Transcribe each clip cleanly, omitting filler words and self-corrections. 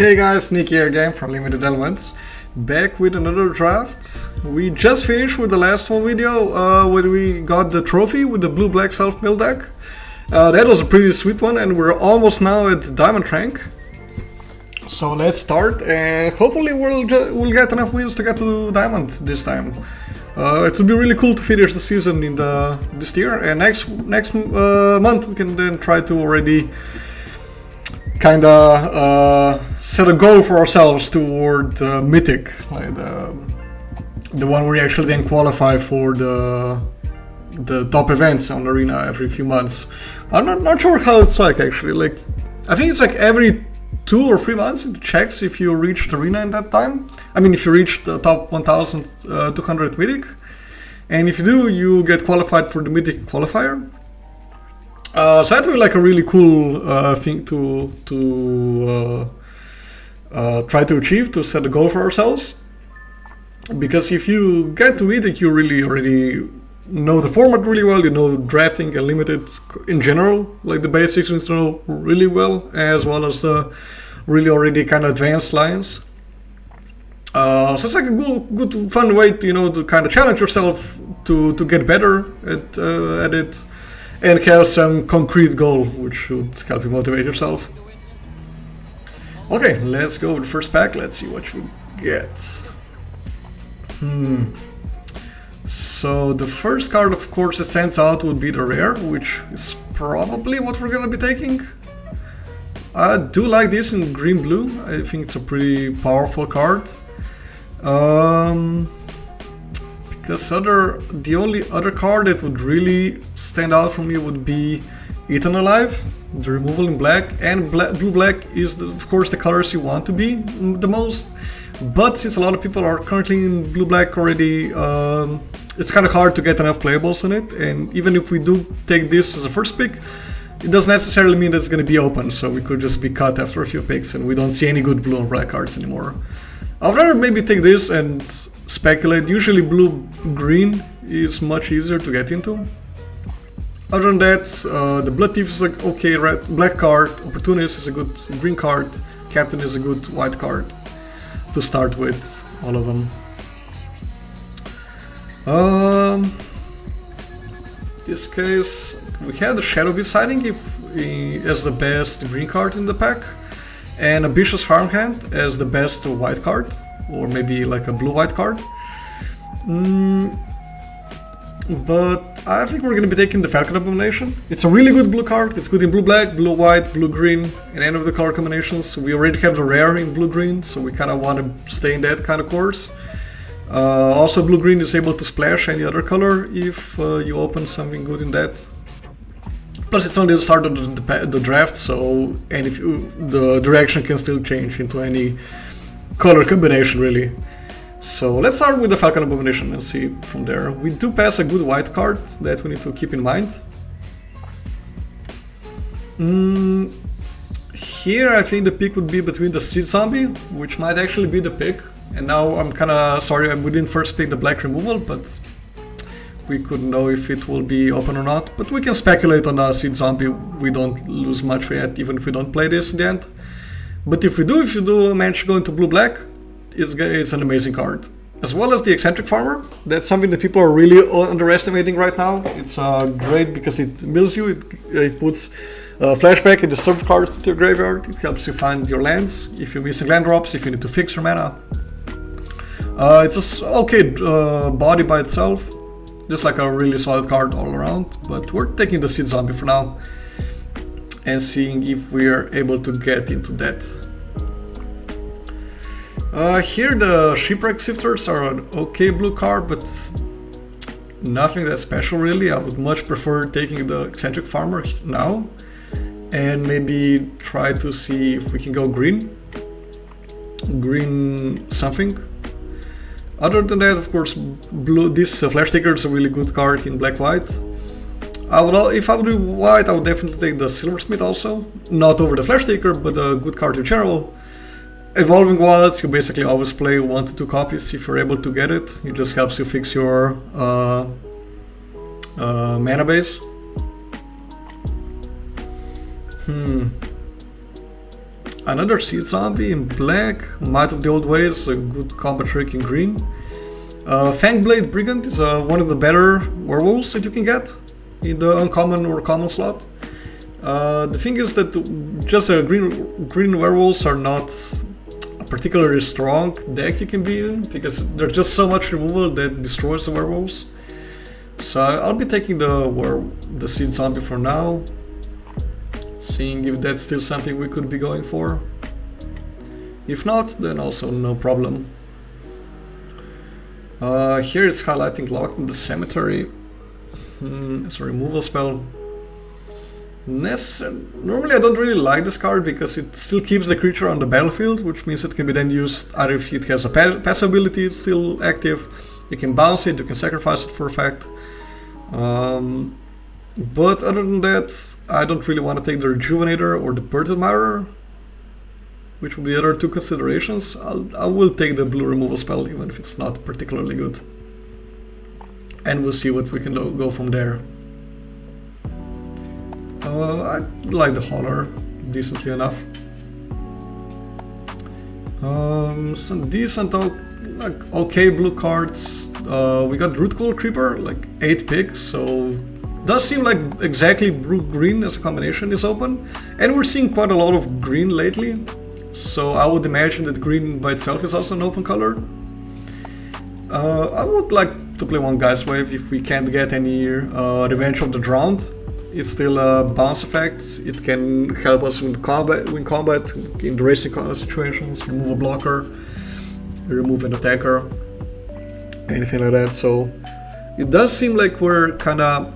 Hey guys, Nick here again from Limited Elements, back with another draft. We just finished with the last one video when we got the trophy with the blue-black self-mill deck. That was a pretty sweet one, and we're almost now at the diamond rank. So let's start, and hopefully we'll get enough wins to get to diamond this time. It would be really cool to finish the season in this tier, and next month we can then try to already kinda set a goal for ourselves toward Mythic, like the one where we actually then qualify for the top events on Arena every few months. I'm not sure how it's like actually. Like, I think it's like every 2 or 3 months it checks if you reached Arena in that time. I mean, if you reach the top 1,200 Mythic, and if you do, you get qualified for the Mythic qualifier. So that would be like a really cool thing to try to achieve, to set a goal for ourselves. Because if you get to Mythic, you really already know the format really well, you know drafting and limited in general, like the basics you know really well as the really already kind of advanced lines. So it's like a good fun way to, to kind of challenge yourself to get better at it. And have some concrete goal, which should help you motivate yourself. Okay, let's go with the first pack. Let's see what you get. So the first card, of course, that stands out would be the rare, which is probably what we're gonna be taking. I do like this in green-blue. I think it's a pretty powerful card. Because the only other card that would really stand out for me would be Eaten Alive, the removal in black, and blue-black is of course the colors you want to be the most. But since a lot of people are currently in blue-black already, it's kind of hard to get enough playables in it. And even if we do take this as a first pick, it doesn't necessarily mean that it's going to be open, so we could just be cut after a few picks and we don't see any good blue and black cards anymore. I'd rather maybe take this and speculate. Usually blue-green is much easier to get into. Other than that, the Blood Thief is like okay black card, Opportunist is a good green card, Captain is a good white card to start with, all of them. This case, we have the Shadow Beast Sighting as the best green card in the pack, and Ambitious Farmhand as the best white card, or maybe like a blue-white card. But I think we're going to be taking the Falcon Abomination. It's a really good blue card. It's good in blue-black, blue-white, blue-green, and any of the color combinations. We already have the rare in blue-green, so we kind of want to stay in that kind of course. Also, blue-green is able to splash any other color if you open something good in that. Plus, it's only the start of the draft, so the direction can still change into any color combination, really. So let's start with the Falcon Abomination and see from there. We do pass a good white card that we need to keep in mind. Here I think the pick would be between the Seed Zombie, which might actually be the pick. And now I'm kind of sorry we didn't first pick the black removal, but we couldn't know if it will be open or not. But we can speculate on the Seed Zombie. We don't lose much yet, even if we don't play this in the end. But if you do manage to go into blue-black, it's an amazing card. As well as the Eccentric Farmer. That's something that people are really underestimating right now. It's great because it mills you, it puts flashback and disturbed cards to your graveyard. It helps you find your lands if you're missing land drops, if you need to fix your mana. It's a okay body by itself. Just like a really solid card all around. But we're taking the Seed Zombie for now and seeing if we're able to get into that. Here the Shipwreck Sifters are an okay blue card, but nothing that special really. I would much prefer taking the Eccentric Farmer now and maybe try to see if we can go green something. Other than that, of course, this Flash Taker is a really good card in black-white. If I would do white, I would definitely take the Silversmith also. Not over the Flash Taker, but a good card in general. Evolving Wallets, you basically always play 1 to 2 copies if you're able to get it. It just helps you fix your mana base. Another Seed Zombie in black, Might of the Old Ways, a good combat trick in green. Fangblade Brigand is one of the better werewolves that you can get in the uncommon or common slot. The thing is that just green werewolves are not a particularly strong deck you can be in, because there's just so much removal that destroys the werewolves. So I'll be taking the Seed Zombie for now, seeing if that's still something we could be going for. If not, then also no problem. Here it's highlighting Locked in the Cemetery. It's a removal spell. Normally I don't really like this card because it still keeps the creature on the battlefield, which means it can be then used either if it has a passive ability, it's still active, you can bounce it, you can sacrifice it for effect. But other than that, I don't really want to take the Rejuvenator or the Bird Admirer, which will be the other two considerations. I will take the blue removal spell even if it's not particularly good. And we'll see what we can go from there. I like the Holler decently enough. Some decent, like okay blue cards. We got Rootcool Creeper, like 8 picks, so does seem like exactly blue-green as a combination is open. And we're seeing quite a lot of green lately, so I would imagine that green by itself is also an open color. I would like to play one Geist Wave if we can't get any Revenge of the Drowned. It's still a bounce effect, it can help us win combat in the racing situations, remove a blocker, remove an attacker, anything like that. So it does seem like we're kinda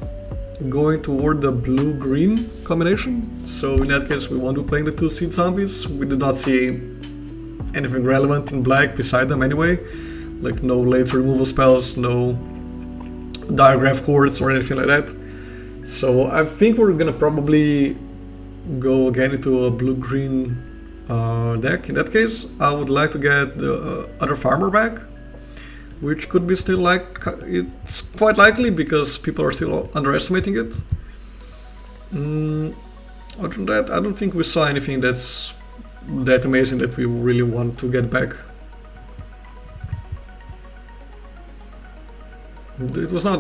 going toward the blue-green combination. So in that case we won't be playing the 2 Seed Zombies. We did not see anything relevant in black beside them anyway. Like no late removal spells, no Diagraph Chords or anything like that. So I think we're gonna probably go again into a blue-green deck. In that case, I would like to get the other Farmer back, which could be still like, it's quite likely because people are still underestimating it. Other than that, I don't think we saw anything that's that amazing that we really want to get back. It was not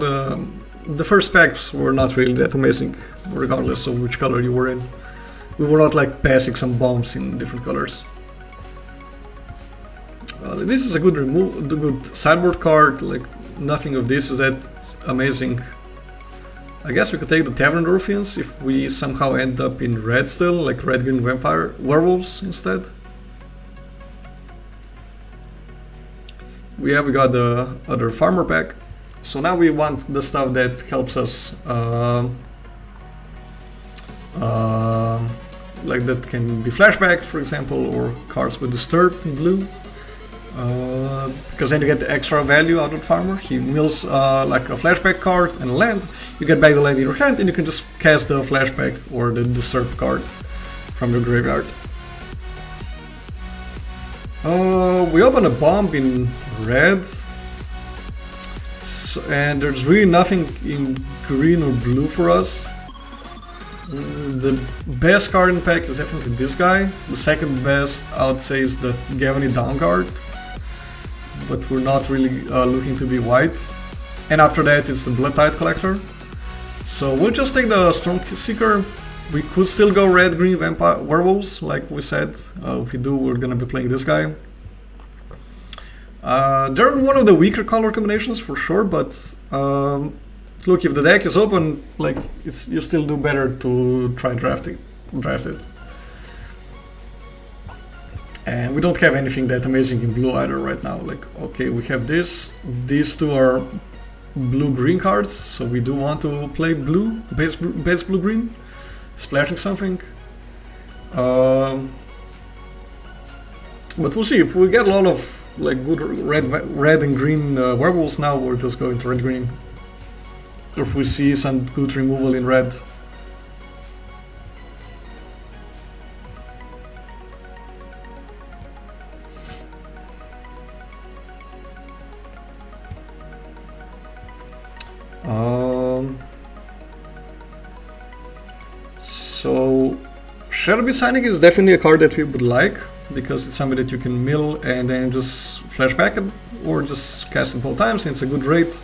the first packs were not really that amazing, regardless of which color you were in. We were not like passing some bombs in different colors. This is a good sideboard card. Like nothing of this is that amazing. I guess we could take the Tavern Ruffians if we somehow end up in red still, like red-green vampire werewolves instead. We got the other Farmer pack. So now we want the stuff that helps us, like that can be flashbacked, for example, or cards with Disturbed in blue. Because then you get the extra value out of Farmer. He mills like a flashback card and a land. You get back the land in your hand and you can just cast the flashback or the Disturbed card from your graveyard. We open a bomb in red. And there's really nothing in green or blue for us. The best card in the pack is definitely this guy. The second best, I would say, is the Gavany Downguard. But we're not really looking to be white. And after that, it's the Blood Tide Collector. So we'll just take the Storm Seeker. We could still go red-green vampire werewolves, like we said. If we do, we're gonna be playing this guy. They're one of the weaker color combinations for sure, but look, if the deck is open, like you still do better to try draft it. And we don't have anything that amazing in blue either right now. Like, okay, we have this. These two are blue-green cards, so we do want to play blue, base blue-green, splashing something. But we'll see if we get a lot of like good red and green werewolves now, we'll just go into red-green. Or if we see some good removal in red. So Shadow Beast Signing is definitely a card that we would like, because it's something that you can mill and then just flash back it, or just cast it both times, and it's a good rate.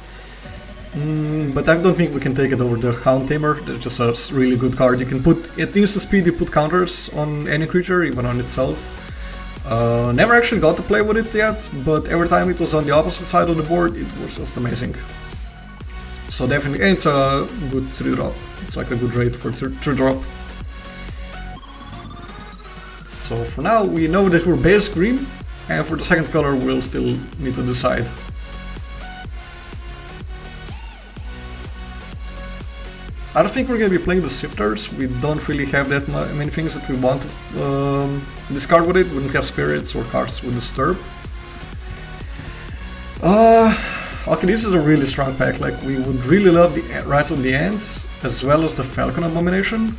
But I don't think we can take it over the Hound Tamer. That's just a really good card. You can put, at instant speed, you put counters on any creature, even on itself. Never actually got to play with it yet, but every time it was on the opposite side of the board, it was just amazing. So definitely, and it's a good 3-drop. It's like a good rate for 3-drop. So for now, we know that we're base green, and for the second color, we'll still need to decide. I don't think we're going to be playing the Sifters. We don't really have that many things that we want to discard with it. We don't have spirits or cards with Disturb. Okay, this is a really strong pack. Like, we would really love the Rites of the Ants, as well as the Falcon Abomination.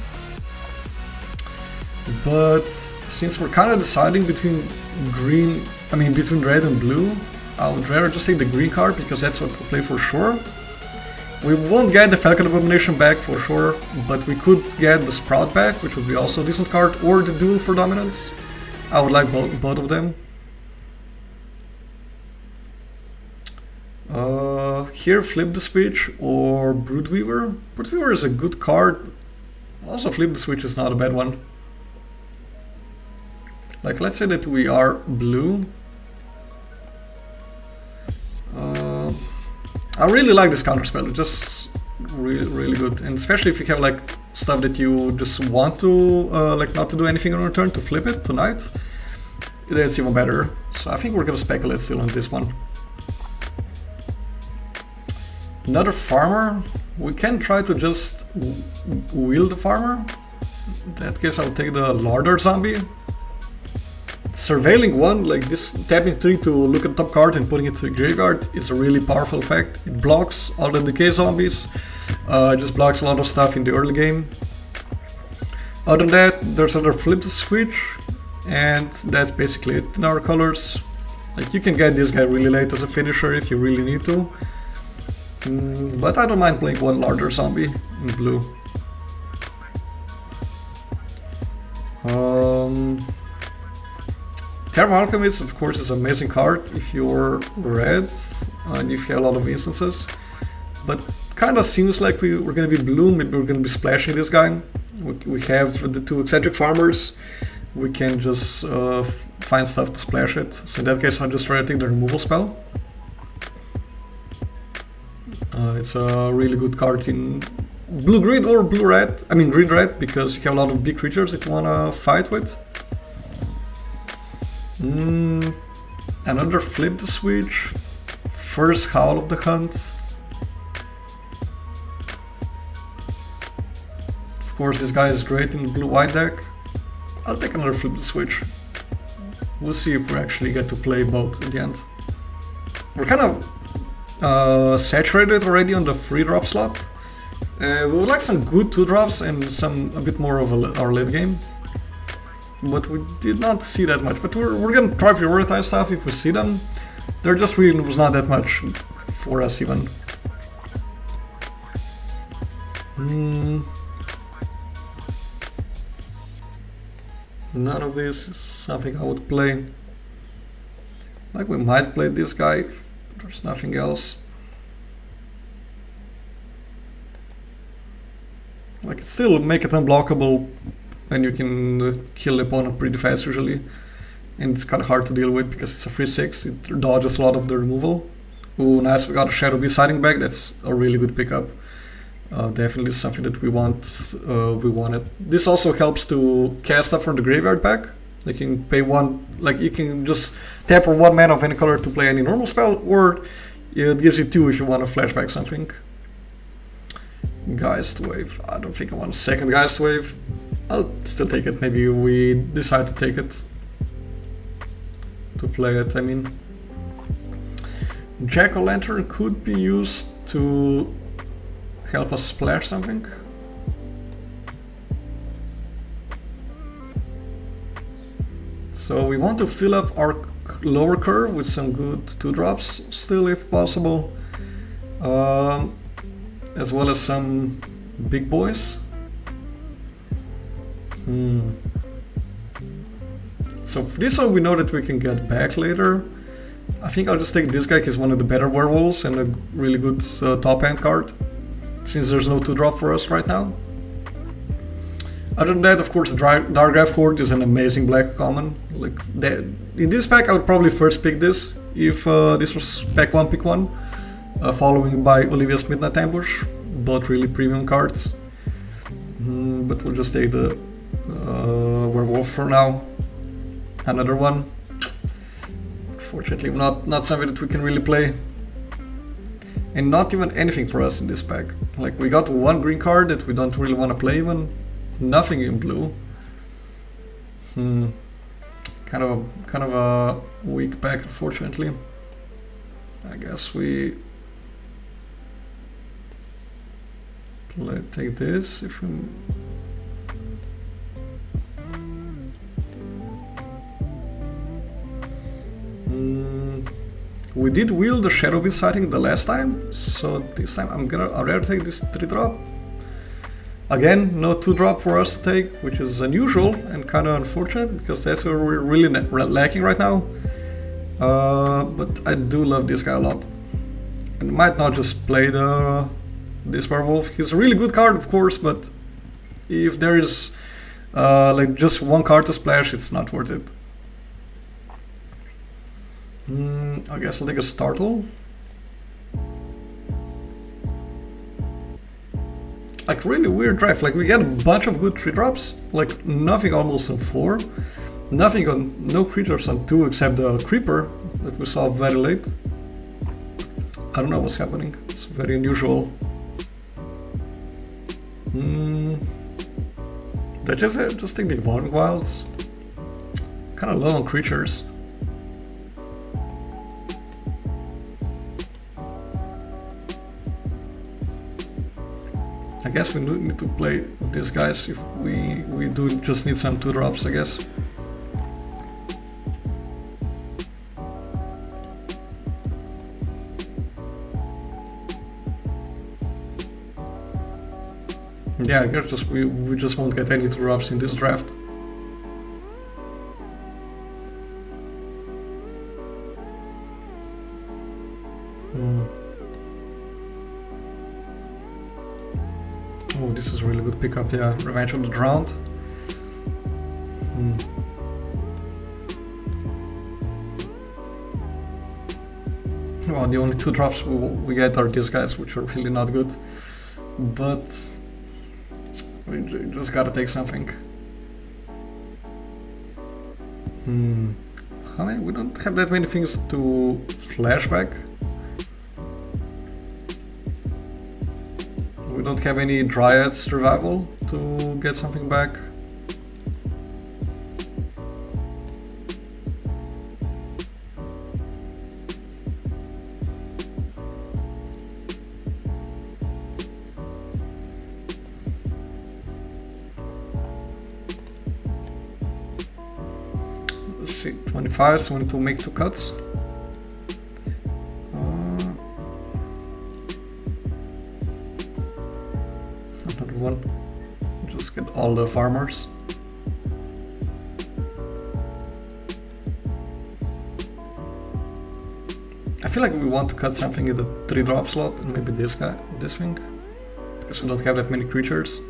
But since we're kind of deciding between between red and blue, I would rather just take the green card, because that's what we'll play for sure. We won't get the Falcon Abomination back for sure, but we could get the Sprout back, which would be also a decent card, or the Duel for Dominance. I would like both of them. Here, Flip the Switch or Broodweaver. Broodweaver is a good card. Also, Flip the Switch is not a bad one. Like, let's say that we are blue. I really like this counterspell. It's just really good, and especially if you have like stuff that you just want to like not to do anything on your turn, to flip it tonight. That's even better. So I think we're gonna speculate still on this one. Another farmer. We can try to just wheel the farmer. In that case, I'll take the Larder Zombie. Surveilling 1, like this, tapping 3 to look at the top card and putting it to the graveyard is a really powerful effect. It blocks all the decay zombies, it just blocks a lot of stuff in the early game. Other than that, there's another Flip the Switch, and that's basically it in our colors. Like, you can get this guy really late as a finisher if you really need to, but I don't mind playing one Larder Zombie in blue. Thermal Alchemist, of course, is an amazing card if you're red and if you have a lot of instances, but kind of seems like we're going to be blue. Maybe we're going to be splashing this guy. We have the 2 Eccentric Farmers. We can just find stuff to splash it. So in that case, I'll just try to take the removal spell. It's a really good card in blue-green or blue-red. I mean green-red, because you have a lot of big creatures that you want to fight with. Another Flip the Switch. First Howl of the Hunt. Of course, this guy is great in the blue-white deck. I'll take another Flip the Switch. We'll see if we actually get to play both at the end. We're kind of saturated already on the 3-drop slot. We would like some good 2-drops and a bit more of our late game. But we did not see that much. But we're gonna try prioritize stuff if we see them. There just really was not that much for us even. None of this is something I would play. Like, we might play this guy if there's nothing else. Like, it still make it unblockable, and you can kill the opponent pretty fast usually. And it's kind of hard to deal with because it's a 3/6, it dodges a lot of the removal. Ooh, nice, we got a Shadow Beast Siding back, that's a really good pickup. Definitely something that we wanted. This also helps to cast stuff from the graveyard back. You can pay 1, like you can just tap for 1 mana of any color to play any normal spell, or it gives you 2 if you want to flashback something. Geist Wave, I don't think I want a second Geist Wave. I'll still take it, maybe we decide to take it. To play it, I mean. Jack-o'-lantern could be used to help us splash something. So we want to fill up our lower curve with some good 2-drops still if possible. As well as some big boys. So for this one we know that we can get back later. I think I'll just take this guy, he's one of the better werewolves and a really good top end card, since there's no 2-drop for us right now. Other than that, of course, the Dargrave Horde is an amazing black common. Like in this pack, I would probably first pick this if this was pack 1, pick 1, following by Olivia's Midnight Ambush, both really premium cards. But we'll just take the werewolf for now. Another one. Unfortunately, not something that we can really play. And not even anything for us in this pack. Like, we got one green card that we don't really want to play even. Nothing in blue. Kind of a weak pack, unfortunately. I guess we take this if we. We did wield the Shadow Beast sighting the last time, so this time I'd rather take this 3-drop. Again, no 2-drop for us to take, which is unusual and kind of unfortunate, because that's where we're really lacking right now. But I do love this guy a lot. And might not just play this werewolf. He's a really good card, of course, but if there is like just one card to splash, it's not worth it. I guess I'll take a Startle. Like, really weird draft. Like, we get a bunch of good 3-drops, like nothing almost on 4, nothing on, no creatures on 2 except the Creeper that we saw very late. I don't know what's happening, it's very unusual. Did I just take the Evolving Wilds? Kinda low on creatures. I guess we need to play these guys if we do just need some 2-drops, I guess. Yeah, I guess we just won't get any 2-drops in this draft. Oh, this is a really good pickup, yeah. Revenge of the Drowned. Well, the only 2-drops we get are these guys, which are really not good. But we just gotta take something. I mean, we don't have that many things to flashback. We don't have any Dryad Survival to get something back. Let's see, 25, so we need to make 2 cuts. Another one. Just get all the farmers. I feel like we want to cut something in the 3-drop slot, and maybe this guy, this thing, because we don't have that many creatures.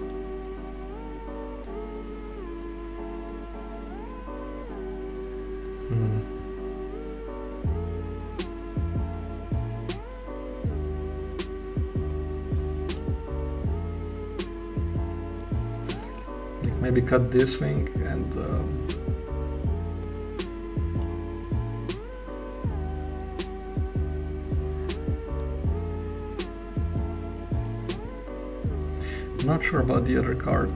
Maybe cut this thing and not sure about the other card.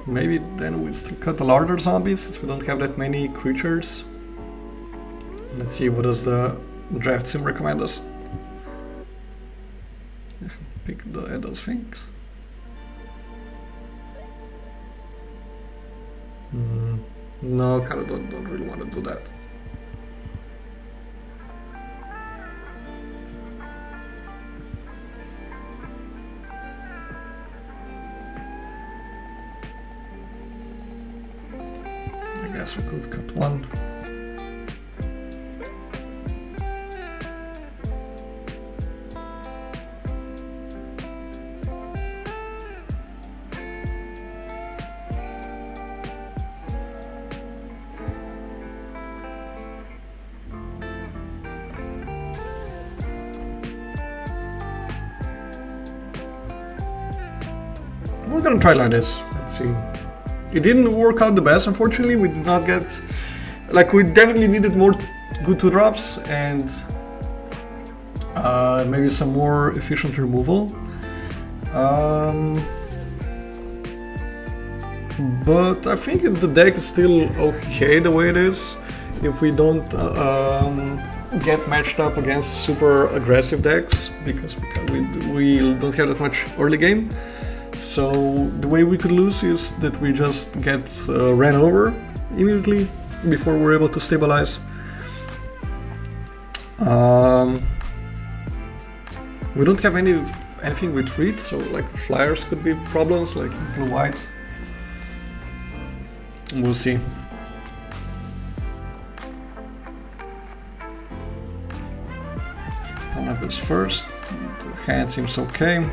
Maybe then we still cut the larger zombies since we don't have that many creatures. Let's see, what does the draft sim recommend us? Pick those things. No, kind of don't really want to do that. I guess we could cut one. We're gonna try like this. Let's see. It didn't work out the best, unfortunately. We did not get... Like, we definitely needed more good 2-drops and maybe some more efficient removal. But I think the deck is still okay the way it is. If we don't get matched up against super aggressive decks, because we don't have that much early game. So the way we could lose is that we just get ran over immediately before we're able to stabilize. We don't have anything with read, so like flyers could be problems, like blue-white. We'll see. Donut goes first. The hand seems okay.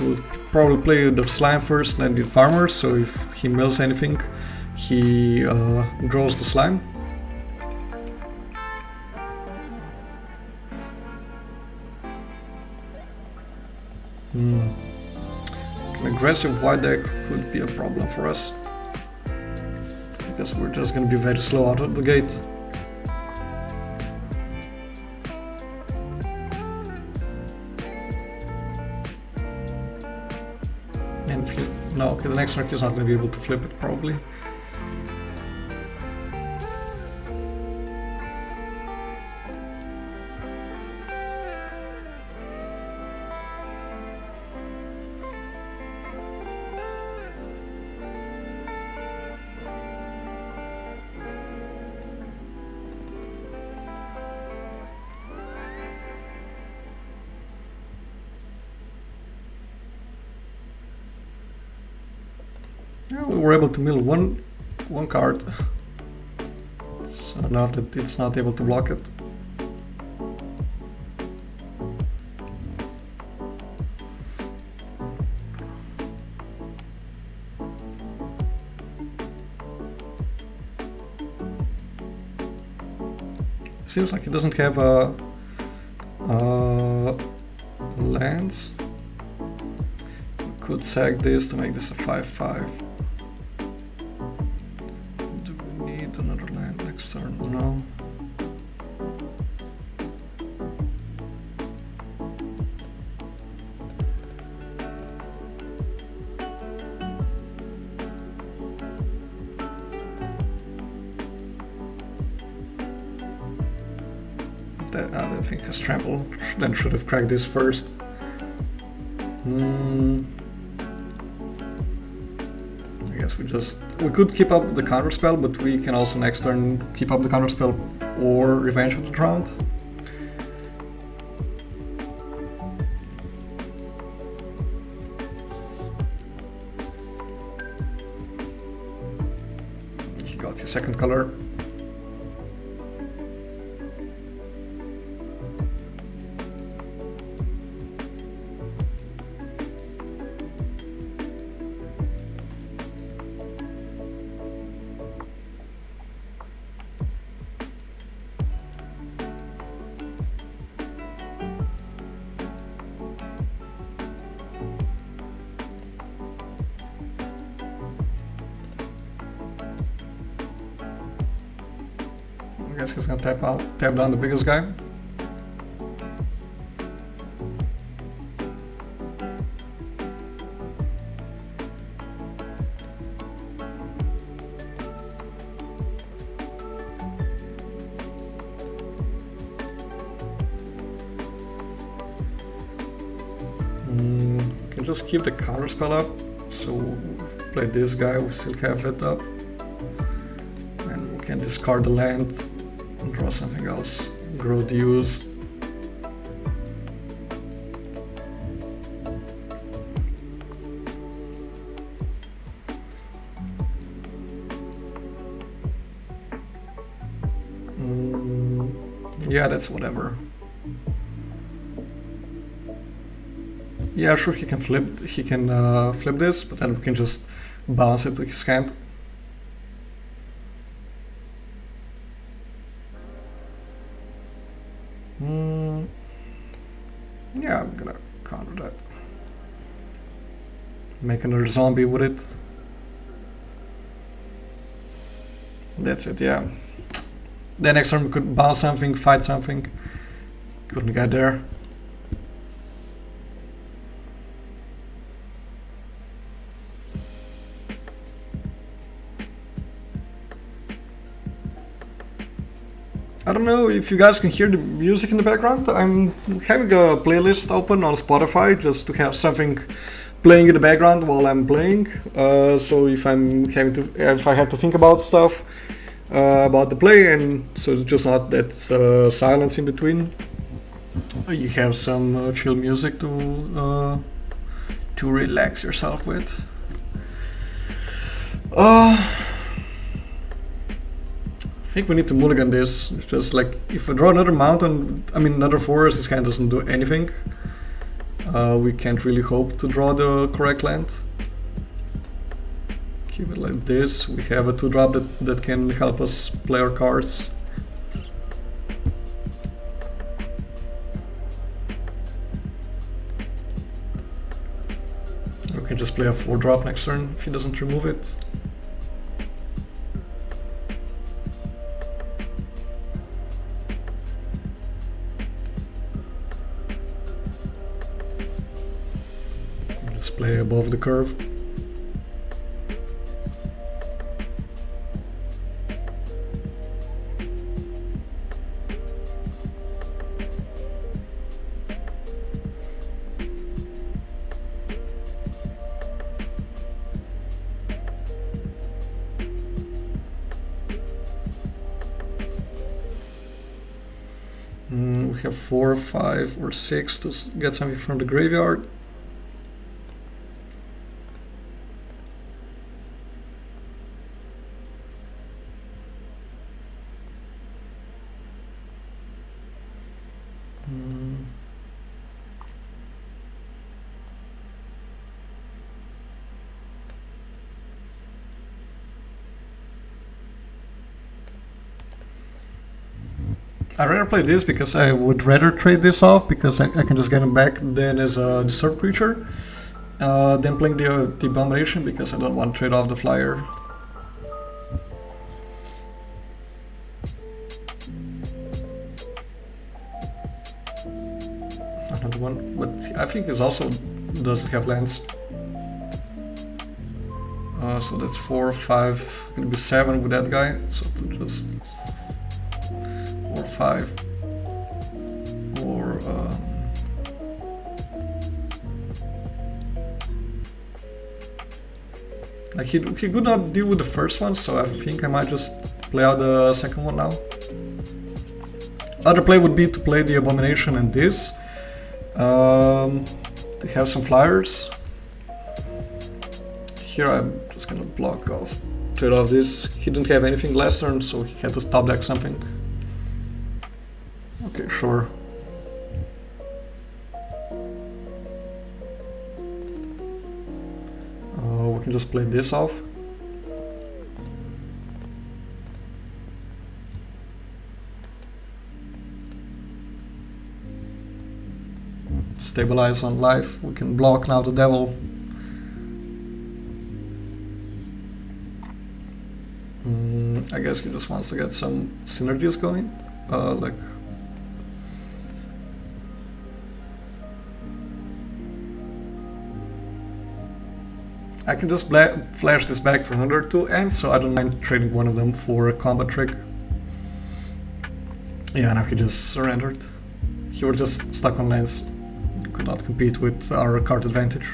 We'll probably play the slime first, then the farmer, so if he mills anything, he draws the slime. An aggressive white deck could be a problem for us, because we're just going to be very slow out of the gate. And if you... No, okay, the next rock is not going to be able to flip it, probably. Yeah, we were able to mill one card, so enough that it's not able to block it. Seems like it doesn't have a lands. We could sag this to make this a 5/5. Do we need another land next turn? No. I don't think has trample, then should have cracked this first. I guess we could keep up the counter spell, but we can also next turn keep up the counter spell or revenge of the round. He got his second color. I guess he's gonna tap down the biggest guy. Can just keep the counter spell up. So play this guy, we still have it up. And we can discard the land. Draw something else. Grow dues. Yeah, that's whatever. Yeah, sure, he can flip this, but then we can just bounce it to his hand. Yeah, I'm gonna counter that. Make another zombie with it. That's it, yeah. Then next turn we could bounce something, fight something. Couldn't get there. I don't know if you guys can hear the music in the background. I'm having a playlist open on Spotify just to have something playing in the background while I'm playing. So if I have to think about stuff about the play, and so just not that silence in between, you have some chill music to relax yourself with. I think we need to mulligan this. Just like if I draw another mountain, another forest, this kind doesn't do anything. We can't really hope to draw the correct land. Keep it like this. We have a 2-drop that can help us play our cards. We can just play a 4-drop next turn if he doesn't remove it. Let's play above the curve. We have 4, 5, or 6 to get something from the graveyard. I'd rather play this because I would rather trade this off because I can just get him back then as a disturbed creature than playing the Abomination because I don't want to trade off the flyer. Another one, but I think it also doesn't have lands. So that's 4, 5, gonna be 7 with that guy, so to just 4, 5, or like he could not deal with the first one, so I think I might just play out the second one now. Other play would be to play the Abomination and this, to have some flyers. Here I'm just gonna block off, trade off this. He didn't have anything last turn, so he had to top deck something. Okay, sure. We can just play this off. Stabilize on life. We can block now the devil. I guess he just wants to get some synergies going. Like I can just flash this back for another 2 ends, so I don't mind trading one of them for a combat trick. Yeah, now he just surrendered. He was just stuck on lands. Could not compete with our card advantage.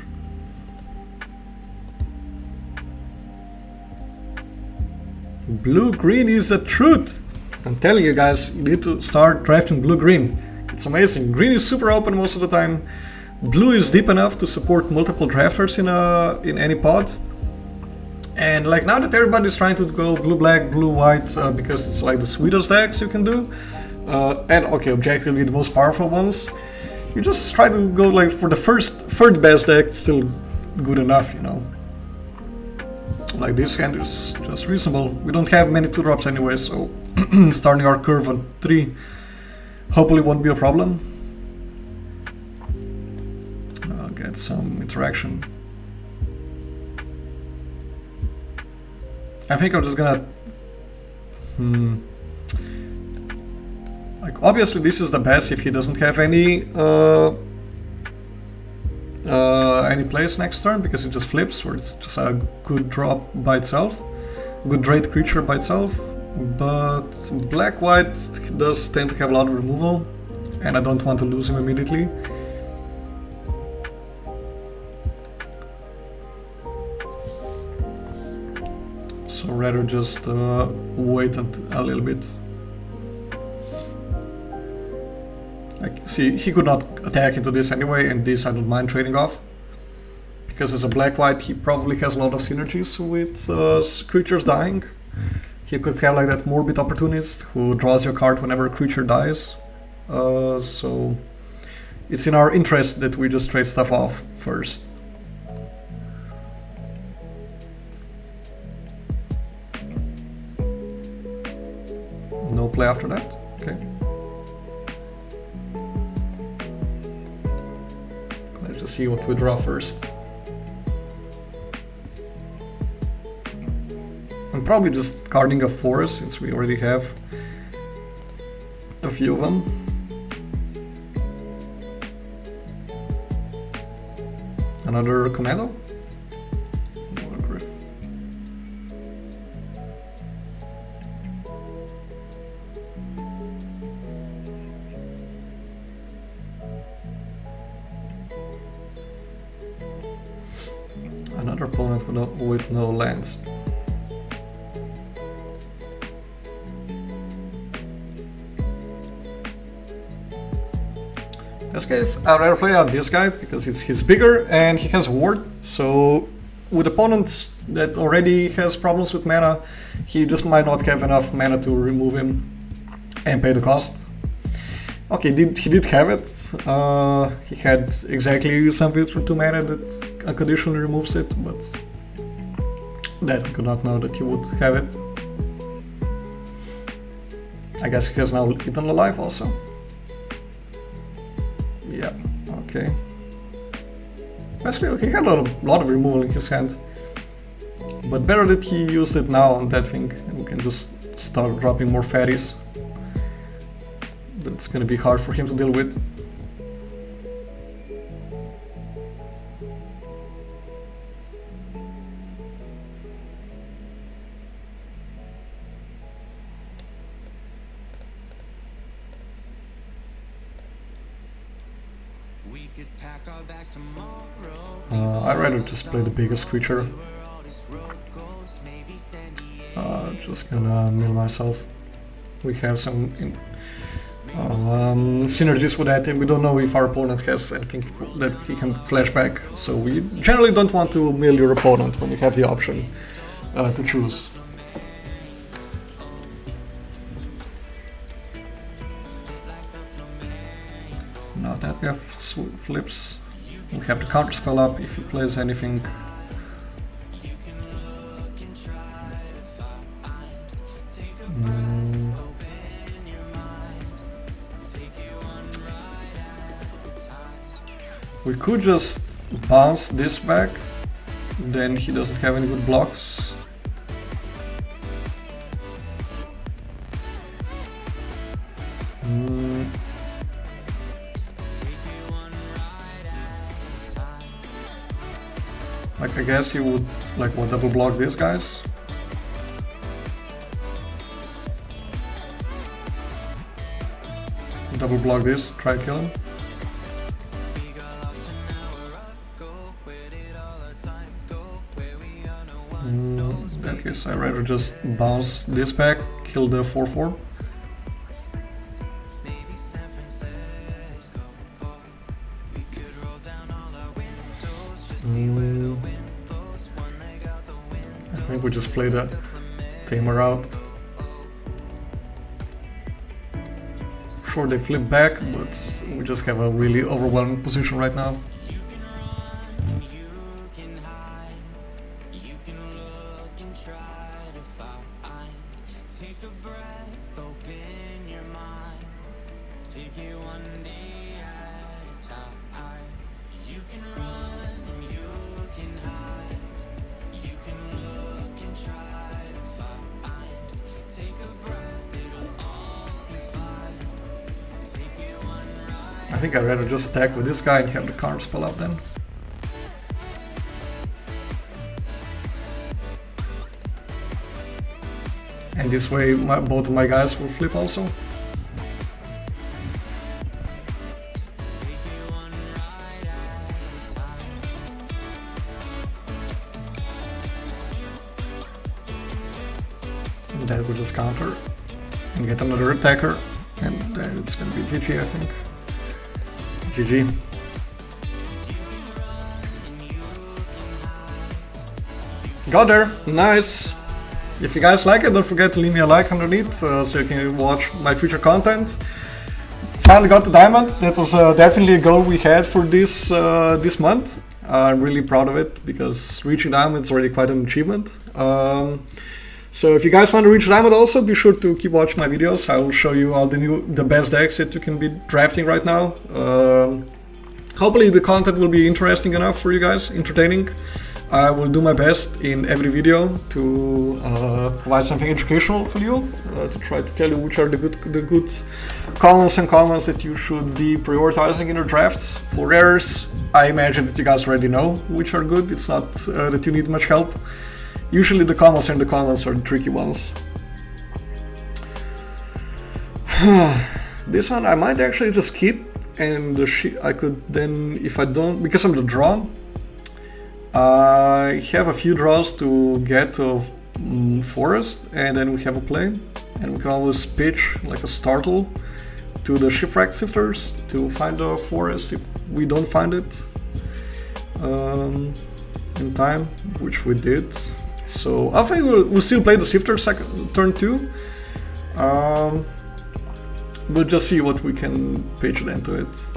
Blue-green is the truth! I'm telling you guys, you need to start drafting blue-green. It's amazing. Green is super open most of the time. Blue is deep enough to support multiple drafters in any pod. And like now that everybody's trying to go blue-black, blue-white because it's like the sweetest decks you can do, and okay, objectively the most powerful ones. You just try to go like for the third best deck, still good enough, you know. Like this hand is just reasonable. We don't have many 2-drops anyway, so starting our curve on 3 hopefully won't be a problem. I'll get some interaction. I think I'm just gonna... Like, obviously this is the best if he doesn't have any plays next turn, because it just flips, or it's just a good drop by itself, good rate creature by itself. But black-white does tend to have a lot of removal, and I don't want to lose him immediately. So rather just wait a little bit. Like, see, he could not attack into this anyway, and this I don't mind trading off. Because as a black-white, he probably has a lot of synergies with creatures dying. He could have like that Morbid Opportunist who draws your card whenever a creature dies. So it's in our interest that we just trade stuff off first. No play after that? Okay. Let's just see what we draw first. I'm probably just carding a forest since we already have a few of them. Another Commando? Another Griff. Another opponent with no lands. In this case, I'd rather play out this guy because he's bigger and he has ward, so with opponents that already has problems with mana, he just might not have enough mana to remove him and pay the cost. Okay, he did have it. He had exactly something for 2 mana that unconditionally removes it, but that we could not know that he would have it. I guess he has now Eaten Alive also. Yeah, okay. Basically, he had a lot of removal in his hand. But better that he used it now on that thing, and we can just start dropping more fatties. That's gonna be hard for him to deal with. I'd rather just play the biggest creature. Just gonna mill myself. We have some synergies with that, and we don't know if our opponent has anything that he can flash back. So we generally don't want to mill your opponent when you have the option to choose. Now that guy flips. We have the counter spell up if he plays anything. We could just bounce this back, then he doesn't have any good blocks. Like, I guess he would, like, what, double block these guys? Double block this, try to kill him. In that case, I'd rather just bounce this back, kill the 4/4. I think we just play the Tamer out. Sure, they flip back, but we just have a really overwhelming position right now. I think I'd rather just attack with this guy and have the counter spell up then. And this way both of my guys will flip also. And then we'll just counter and get another attacker. And then it's gonna be GG, I think. GG. Got there, nice. If you guys like it, don't forget to leave me a like underneath so you can watch my future content. Finally got the diamond. That was definitely a goal we had for this this month. I'm really proud of it because reaching diamond is already quite an achievement. So if you guys want to reach diamond also, be sure to keep watching my videos. I will show you all the best decks that you can be drafting right now. Hopefully the content will be interesting enough for you guys, entertaining. I will do my best in every video to provide something educational for you, to try to tell you which are the good commons and commons that you should be prioritizing in your drafts. For rares, I imagine that you guys already know which are good. It's not that you need much help. Usually the commons and the commons are the tricky ones. This one I might actually just keep, and I could then, if I don't, because I'm the draw, I have a few draws to get of forest, and then we have a play, and we can always pitch like a startle to the shipwreck sifters to find a forest if we don't find it in time, which we did. So I think we'll still play the sifter turn 2. We'll just see what we can pitch then to it.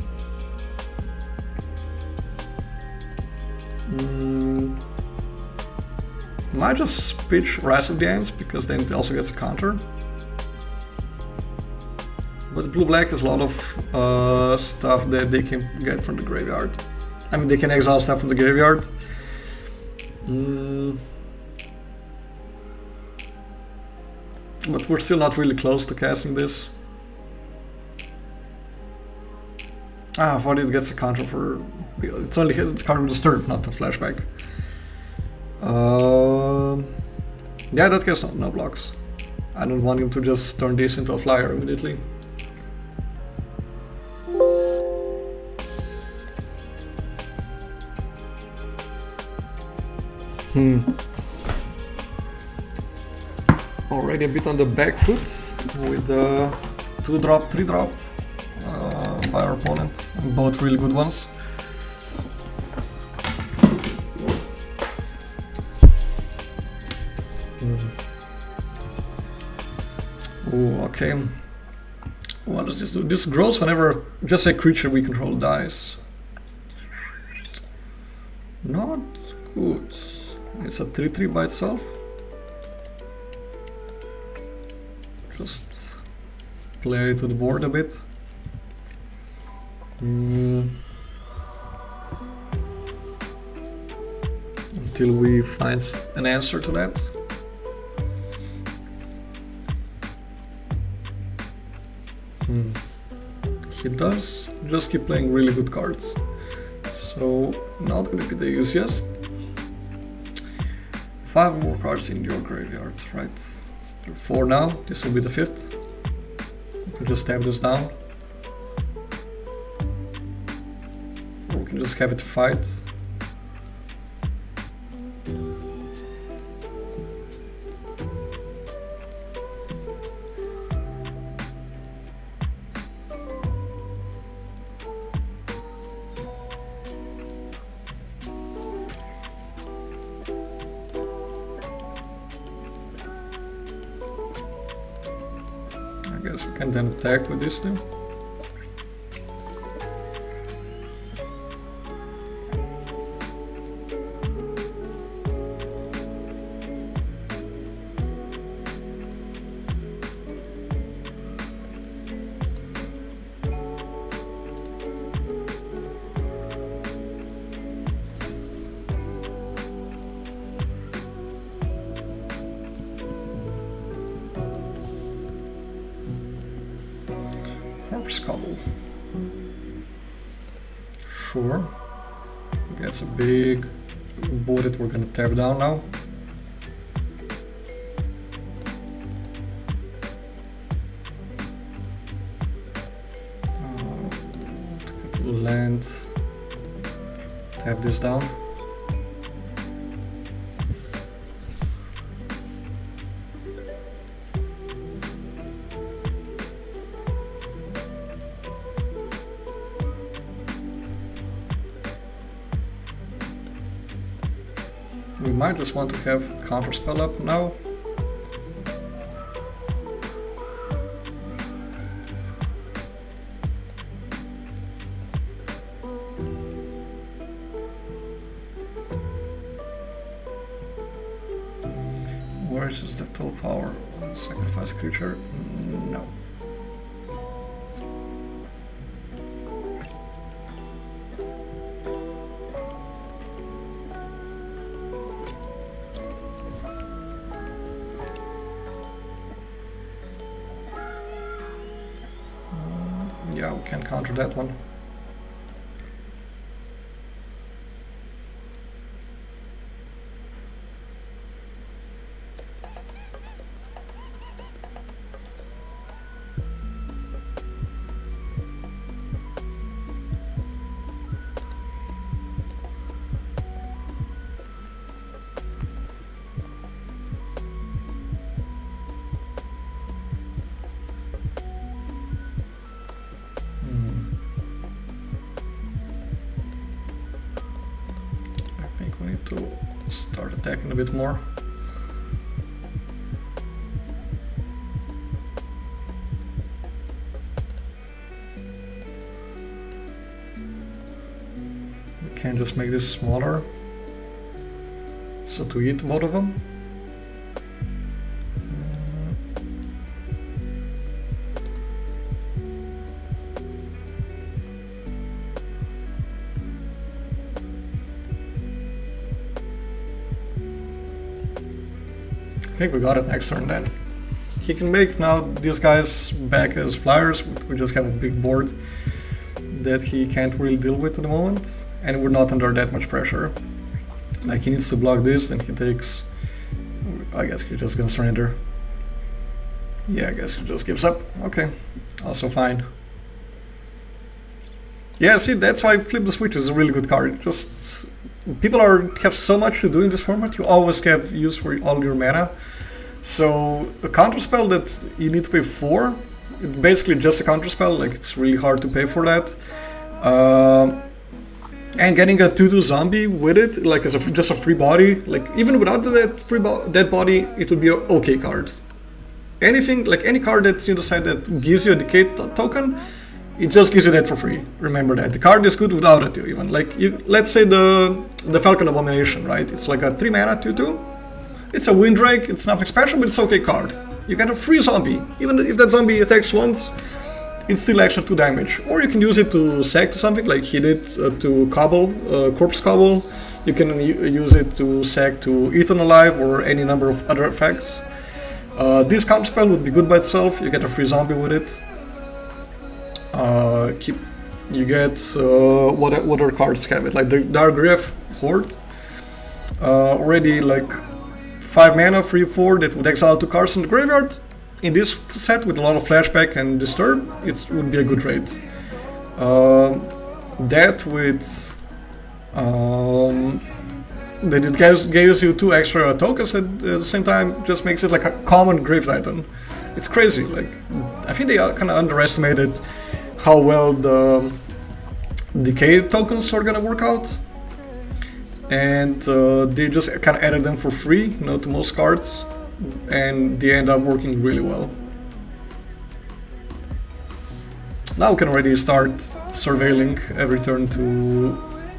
Might just pitch Rise of the Ants because then it also gets a counter. But blue-black has a lot of stuff that they can get from the graveyard. I mean, they can exile stuff from the graveyard. But we're still not really close to casting this. I thought it gets a counter for... It's only hit the card with Disturb, not the flashback. Yeah, that gets no blocks. I don't want him to just turn this into a flyer immediately. Already a bit on the back foot with 2-drop, 3-drop by our opponent, and both really good ones. Ooh, okay. What does this do? This grows whenever just a creature we control dies. Not good. It's a 3/3 by itself. Just play to the board a bit. Until we find an answer to that. He does just keep playing really good cards. So, not gonna be the easiest. 5 more cards in your graveyard, right? 4 now, this will be the 5th. We can just tap this down. Or we can just have it fight. I guess we can then attack with this thing. Corpse Cobble. Sure. That's a big board that we're gonna tap down now. Land. Tap this down. We might just want to have Counterspell up now. Where is the total power? Sacrifice creature? No. Yeah, we can't counter that one. We need to start attacking a bit more. We can just make this smaller, so to eat both of them. I think we got it next turn then. He can make now these guys back as flyers. We just have a big board that he can't really deal with at the moment, and we're not under that much pressure. Like, he needs to block this, then he takes... I guess he's just gonna surrender. Yeah, I guess he just gives up. Okay, also fine. Yeah, see, that's why Flip the Switch is a really good card. Just... people have so much to do in this format, you always have use for all your mana. So a counterspell that you need to pay for, it's basically just a counterspell, like it's really hard to pay for that. And getting a 2/2 zombie with it, like as just a free body, like even without that body, it would be an okay card. Anything, like any card that you decide that gives you a decay token, it just gives you that for free. Remember that. The card is good without it even. Like, let's say the Falcon Abomination, right? It's like a 3 mana 2/2. It's a Windrake, it's nothing special, but it's okay card. You get a free zombie. Even if that zombie attacks once, it's still extra 2 damage. Or you can use it to sack to something, like he did to Cobble, Corpse Cobble. You can use it to sack to Ethan Alive or any number of other effects. This counterspell would be good by itself. You get a free zombie with it. You get what other cards have it, like the Dark Griff Horde, already like 5 mana, 3/4 that would exile 2 cards from the graveyard. In this set with a lot of flashback and disturb, it would be a good raid. That with that it gives you 2 extra tokens at the same time, just makes it like a common Grave Titan. It's crazy. Like, I think they kind of underestimated how well the decay tokens are gonna work out, and they just kind of added them for free, you know, to most cards, and they end up working really well. Now we can already start surveilling every turn to,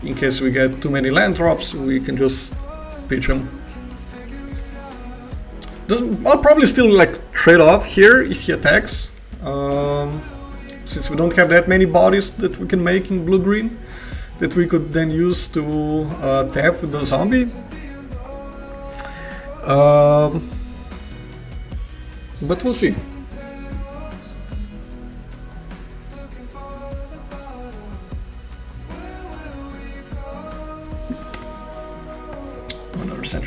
in case we get too many land drops, we can just pitch them. I'll probably still like trade off here if he attacks. Since we don't have that many bodies that we can make in blue-green, that we could then use to tap with the zombie. But we'll see.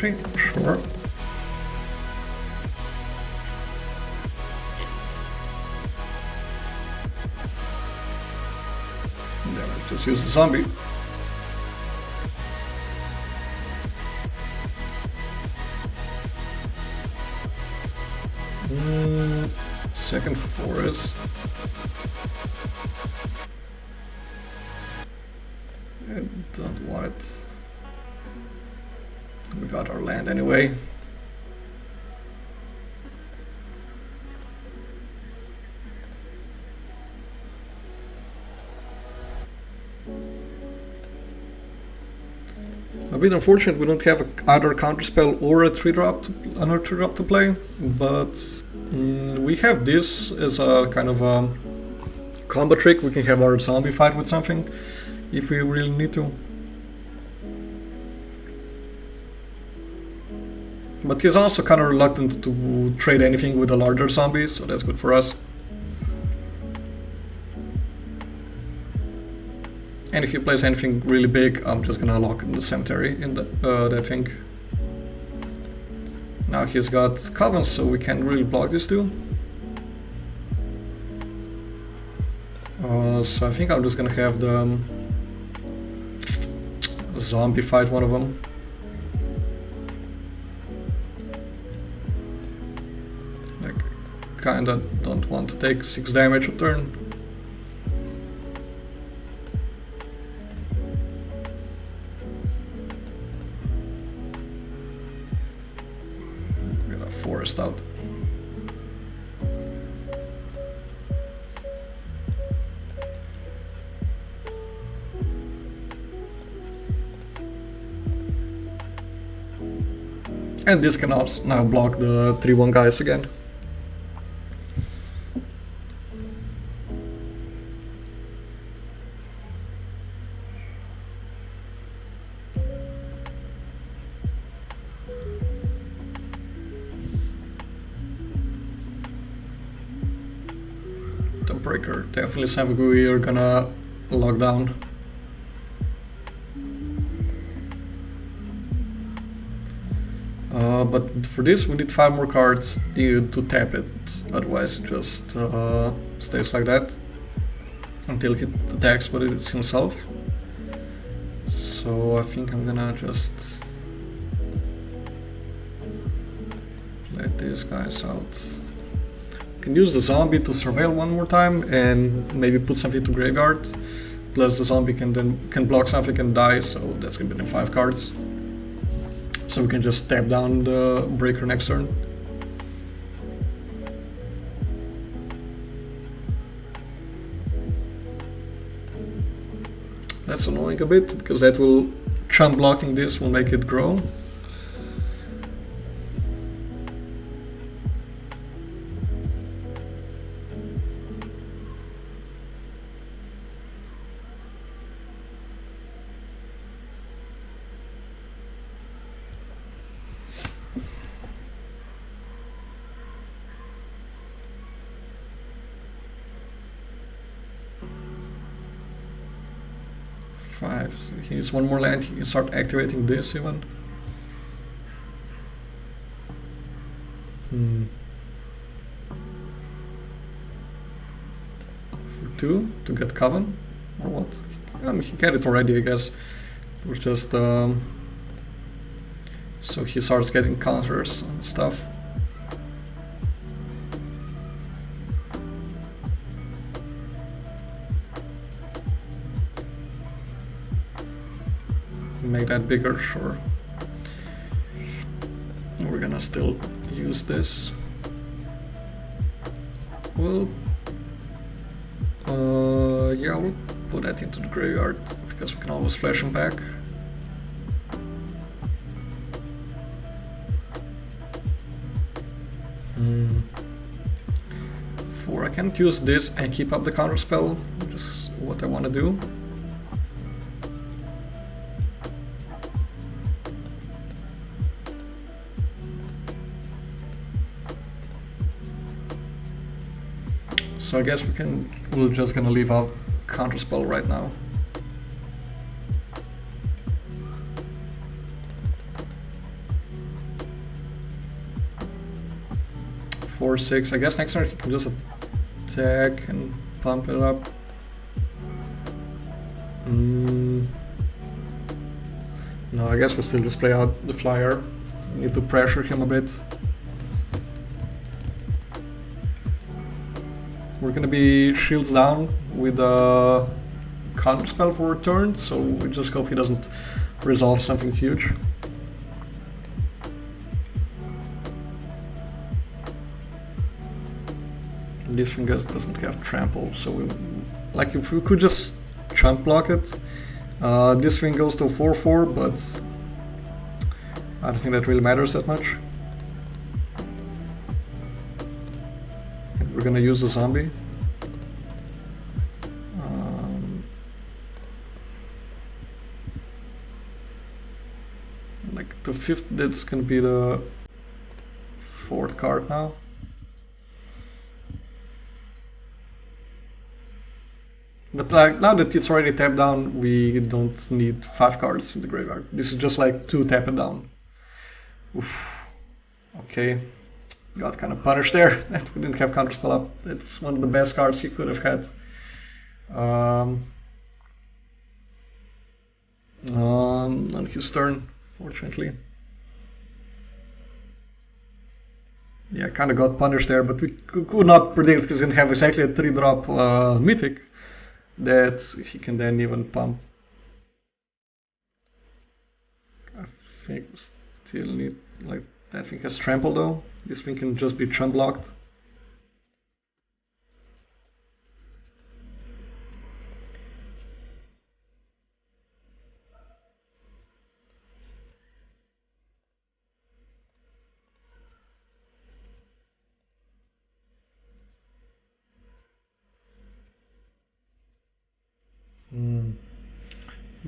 infantry? Sure. And then I just use the zombie. Second forest. I don't want it. We got our land anyway. A bit unfortunate we don't have either a counterspell or a 3-drop, another 3-drop to play, but we have this as a kind of a combo trick. We can have our zombie fight with something if we really need to. But he's also kind of reluctant to trade anything with a larger zombie, so that's good for us. And if he plays anything really big, I'm just gonna lock in the cemetery in the, that thing. Now he's got covens, so we can't really block these two. So I think I'm just gonna have the zombie fight one of them. Like, kinda don't want to take 6 damage a turn. Get a forest out. And this can also now block the 3-1 guys again. The breaker, definitely something we are gonna lock down. But for this we need 5 more cards to tap it, otherwise it just stays like that until he attacks what it is himself. So I think I'm gonna just let these guys out. Can use the zombie to surveil one more time and maybe put something to graveyard. Plus the zombie can block something and die, so that's gonna be 5 cards. So we can just tap down the breaker next turn. That's annoying a bit, because that will chump blocking this will make it grow. So he needs 1 more land, he can start activating this even. For 2 to get Coven, or what? I mean, he got it already, I guess. It was just so he starts getting counters and stuff. Make that bigger, sure. We're gonna still use this. Well, yeah, we'll put that into the graveyard because we can always flash him back. For I can't use this and keep up the counter spell, which is what I want to do. So I guess we're just gonna leave out counterspell right now. 4, 6. I guess next turn he can just attack and pump it up. No, I guess we'll still just play out the flyer. We need to pressure him a bit. We're gonna be shields down with a counterspell for a turn, so we just hope he doesn't resolve something huge. This thing doesn't have trample, so we, like, if we could just chump block it. This thing goes to 4/4, but I don't think that really matters that much. And we're gonna use the zombie. Like the 5th, that's gonna be the 4th card now. But like, now that it's already tapped down, we don't need 5 cards in the graveyard. This is just like 2 tap it down. Oof. Okay, got kind of punished there that we didn't have counterspell up. It's one of the best cards he could have had. On his turn, fortunately. Yeah, kind of got punished there, but we could not predict he's going to have exactly a 3-drop mythic that he can then even pump. I think we still need, like, that thing has trample though. This thing can just be chump blocked.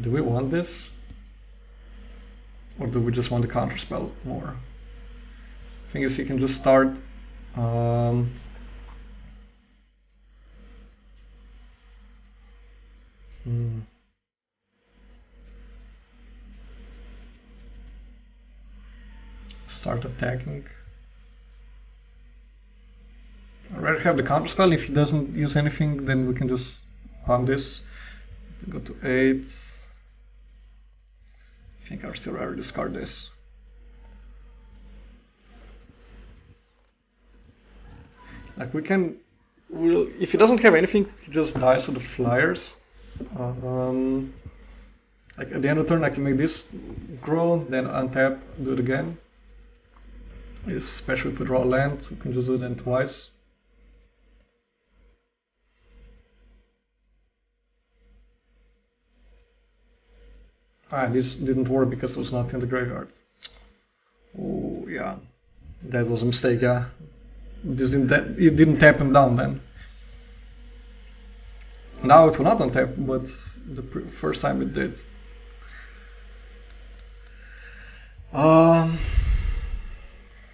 Do we want this? Or do we just want the counterspell more? Thing is, he can just start start attacking. I'd rather have the counterspell. If he doesn't use anything, then we can just pump this. Go to 8. I think I'll still rather discard this. Like, we can, if he doesn't have anything, he just dies to the flyers. Like at the end of the turn, I can make this grow, then untap, do it again. Especially if we draw land, we can just do it then twice. This didn't work because it was not in the graveyard. Oh yeah, that was a mistake. Yeah, it didn't tap him down then. Now it will not untap, but the first time it did.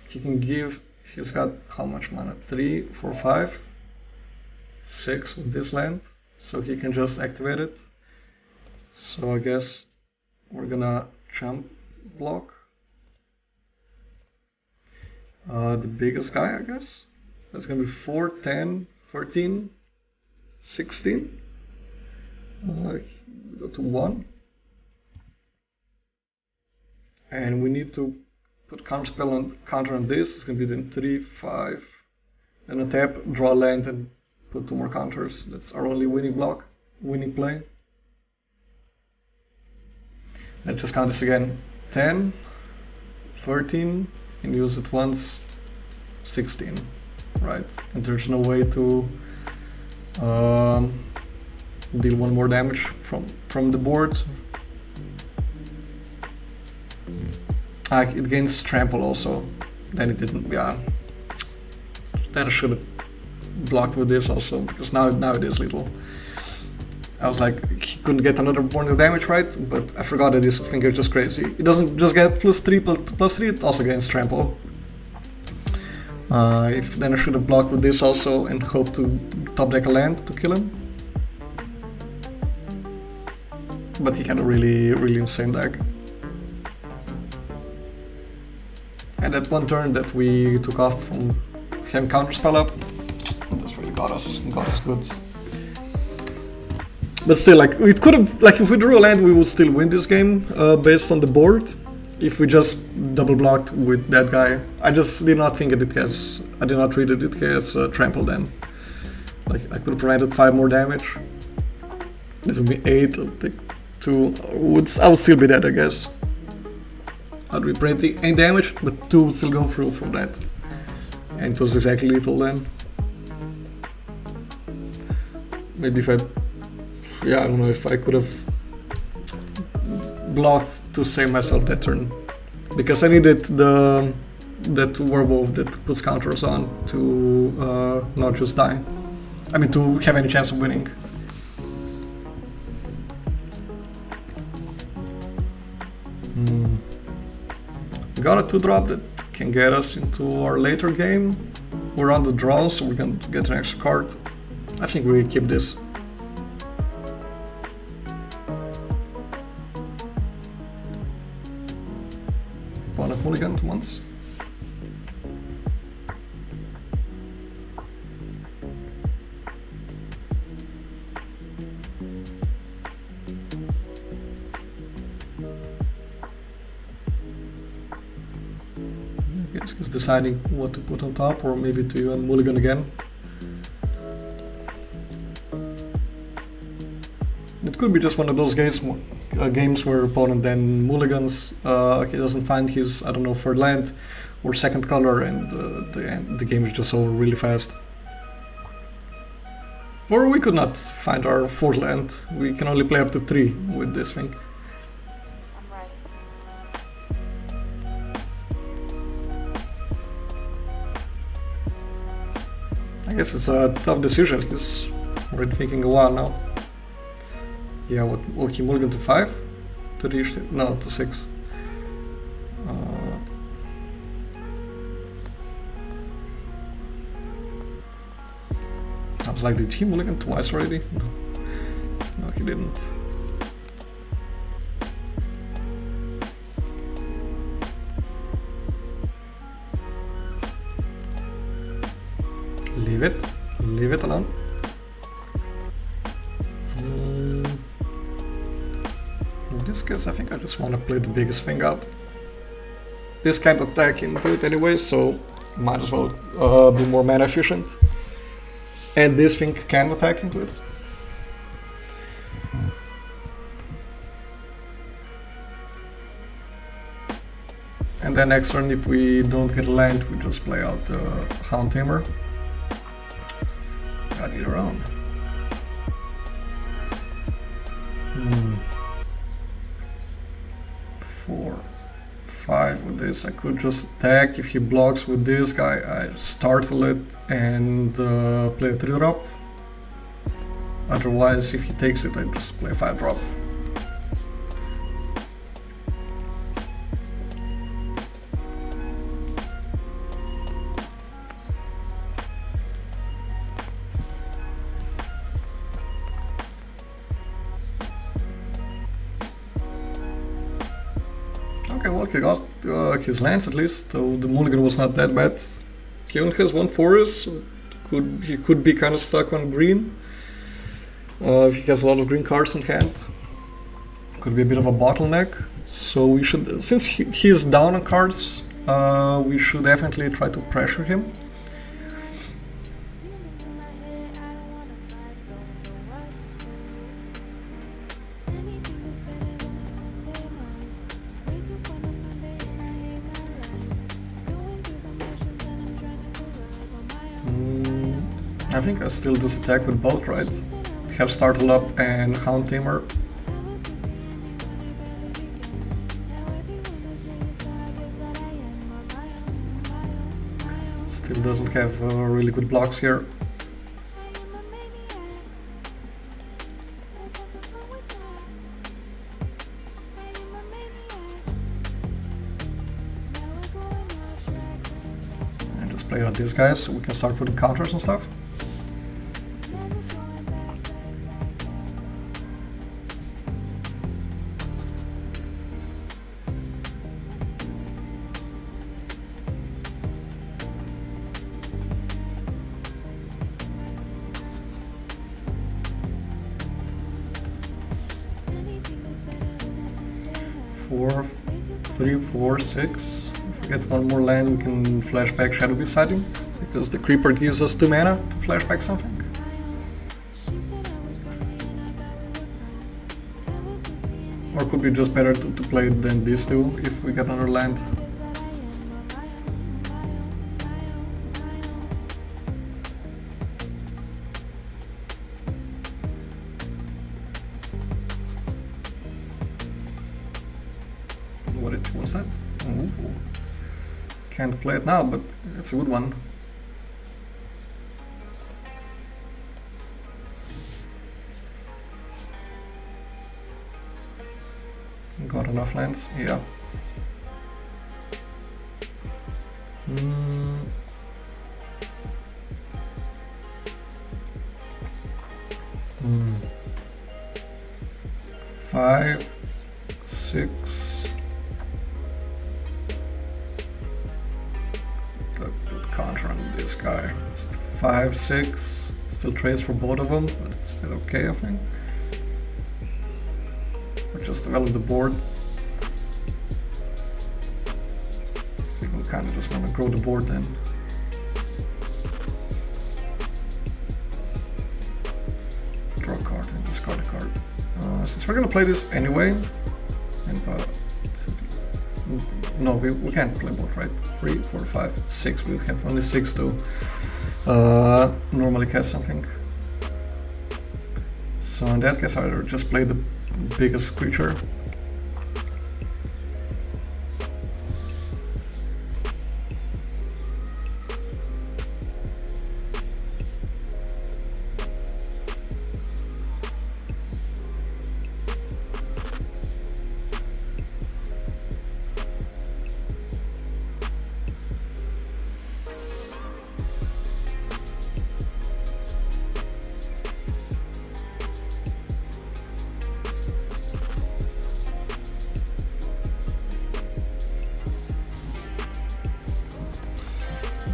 He can give. He's got how much mana? 3, 4, 5, 6 with this land, so he can just activate it. So I guess we're gonna chump block the biggest guy, I guess. That's gonna be 4, 10, 13, 16. We go to 1. And we need to put counterspell on counter on this. It's gonna be then 3, 5, then a tap, draw land, and put 2 more counters. That's our only winning block, winning play. Let's just count this again. 10, 13, can use it once, 16, right? And there's no way to deal 1 more damage from the board. It gains trample also. Then it didn't, yeah. Then I should have blocked with this also, because now it is lethal. I was like, he couldn't get another bonus damage, right? But I forgot that this thing is just crazy. It doesn't just get +3, +3, it also gains trample. If then I should have blocked with this also and hope to top deck a land to kill him. But he had a really insane deck. And that one turn that we took off from having counterspell up. That's really got us good. But still, like, it could have, like, if we drew a land, we would still win this game based on the board. If we just double blocked with that guy, I just did not think it has. I did not read it. It has trample then. Like, I could have prevented 5 more damage. This would be 8. I'll take 2. I would still be dead, I guess. I'd be pretty 8 damage, but 2 would still go through from that. And it was exactly lethal then. Maybe if I don't know if I could have blocked to save myself that turn, because I needed that werewolf that puts counters on to not just die. I mean, to have any chance of winning. We got a 2-drop that can get us into our later game. We're on the draw, so we can get an extra card. I think we keep this. Opponent mulliganed once. I guess he's deciding what to put on top, or maybe to mulligan again. It could be just one of those games where opponent then mulligans, he doesn't find his, I don't know, third land or second color, and the game is just over really fast. Or we could not find our fourth land. We can only play up to 3 with this thing. I guess it's a tough decision, because we're thinking a while now. Yeah, what? Okay, mulligan to 5? To reach it? No, to 6. I was like, did he mulligan twice already? No, he didn't. Leave it alone. In this case, I think I just want to play the biggest thing out. This can't attack into it anyway, so might as well be more mana efficient. And this thing can attack into it. And then next turn, if we don't get a land, we just play out Hound Tamer. Got it around. 4, 5 with this. I could just attack. If he blocks with this guy, I startle it and play a 3-drop. Otherwise, if he takes it, I just play a 5-drop. Okay, well, he got his lands at least, so the mulligan was not that bad. He only has 1 forest, so he could be kind of stuck on green. He has a lot of green cards in hand. Could be a bit of a bottleneck. So we should, since he is down on cards, we should definitely try to pressure him. I think I still just attack with both, right? Have Startle up and Hound Tamer. Still doesn't have really good blocks here. And just play out these guys so we can start putting counters and stuff. 4, 3, 4, 6. If we get one more land, we can flash back Shadow Beast Sighting, because the Creeper gives us 2 mana to flash back something. Or could be just better to play it than these two if we get another land. What was that? Ooh. Can't play it now, but it's a good one. Got enough lands? Yeah. 5, 6. Put counter on this guy. It's 5, 6. Still trades for both of them, but it's still okay, I think. Or just develop the board. I think we kind of just want to grow the board then. Draw a card and discard a card. Since we're gonna play this anyway, and no, we can't play both, right? 3, 4, 5, 6. We have only 6 to normally cast something. So in that case, I'll just play the biggest creature.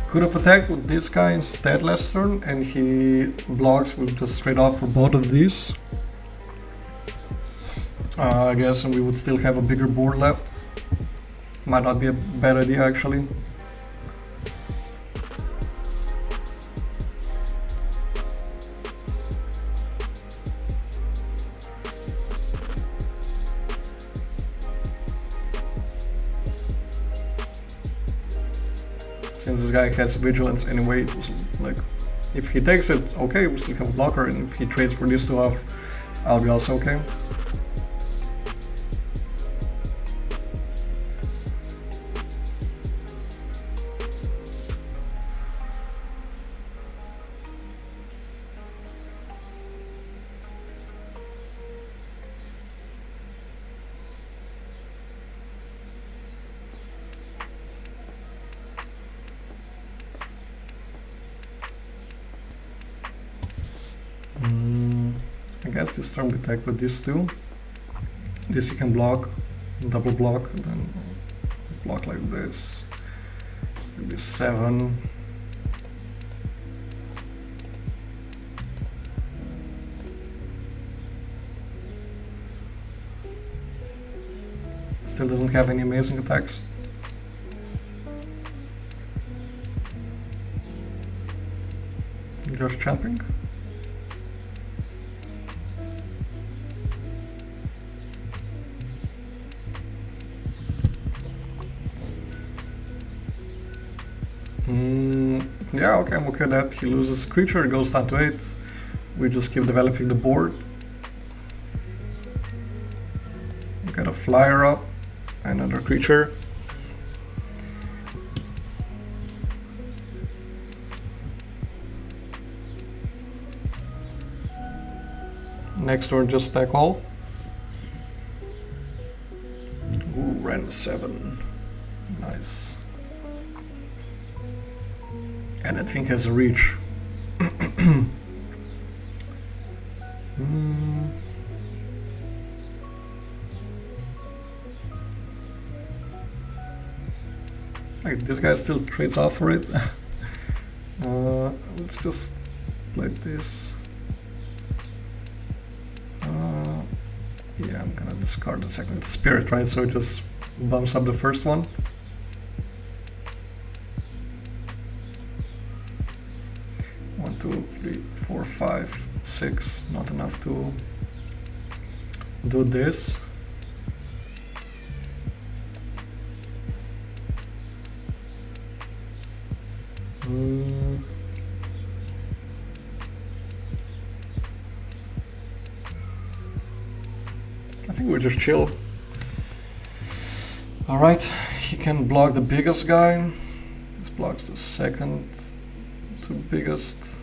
Could have attacked with this guy instead last turn, and he blocks with just straight off for both of these. I guess, and we would still have a bigger board left. Might not be a bad idea actually. Since this guy has vigilance anyway, it was like, if he takes it, okay, we still have a blocker, and if he trades for this 2 off, I'll be also okay. I guess this turn we attack with these 2. This you can block, double block, and then block like this. Maybe 7. Still doesn't have any amazing attacks. Just jumping. Yeah, okay, I'm okay with that. He loses a creature, goes down to 8. We just keep developing the board. Get a flyer up, another creature. Next turn, just stack all. Ooh, ran 7. Nice. And that thing has a reach. Like, this guy still trades off for it. Let's just play this. Yeah, I'm gonna discard the second. It's spirit, right? So it just bumps up the first one. One, two, three, four, five, six. Not enough to do this. I think we just chill. Alright, he can block the biggest guy. This blocks the second to biggest.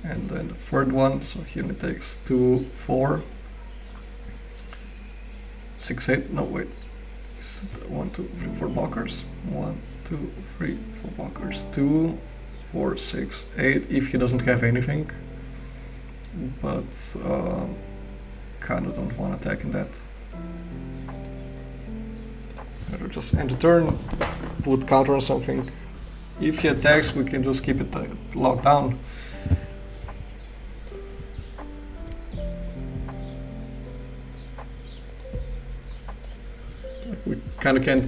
And then the third one, so he only takes 2, 4. 6, 8, no wait. 1, 2, 3, 4 blockers. 1, 2, 3, 4 blockers. 2, 4, 6, 8, if he doesn't have anything. But kinda don't want to attack in that. I'll just end the turn, put counter on something. If he attacks, we can just keep it locked down. We kind of can't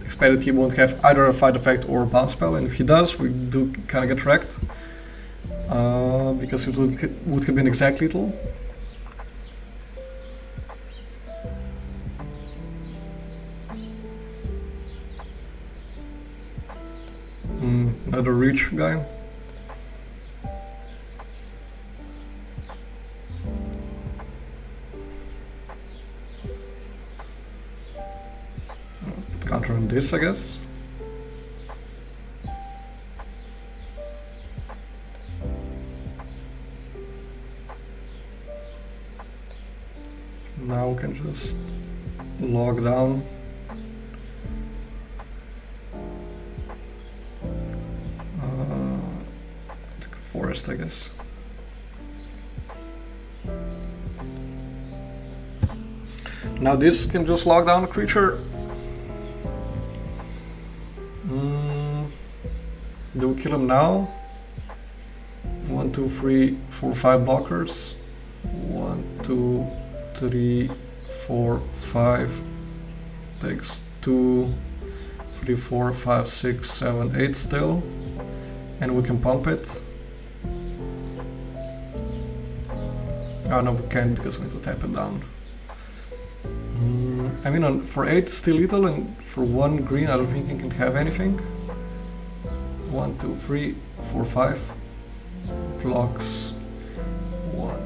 expect that he won't have either a fight effect or a bounce spell, and if he does, we do kind of get wrecked. Because it would have been exact lethal. Another reach guy. Put counter on this, I guess. Now we can just log down. Take a forest, I guess. Now this can just log down a creature. Do we kill him now? 1, 2, 3, 4, 5 blockers. 1, 2, 3, 4, 5. Takes 2, 3, 4, 5, 6, 7, 8 still. And we can pump it. Oh no, we can't because we need to tap it down. I mean, for 8 still lethal, and for 1 green I don't think he can have anything. 1, 2, 3, 4, 5. Blocks. 1,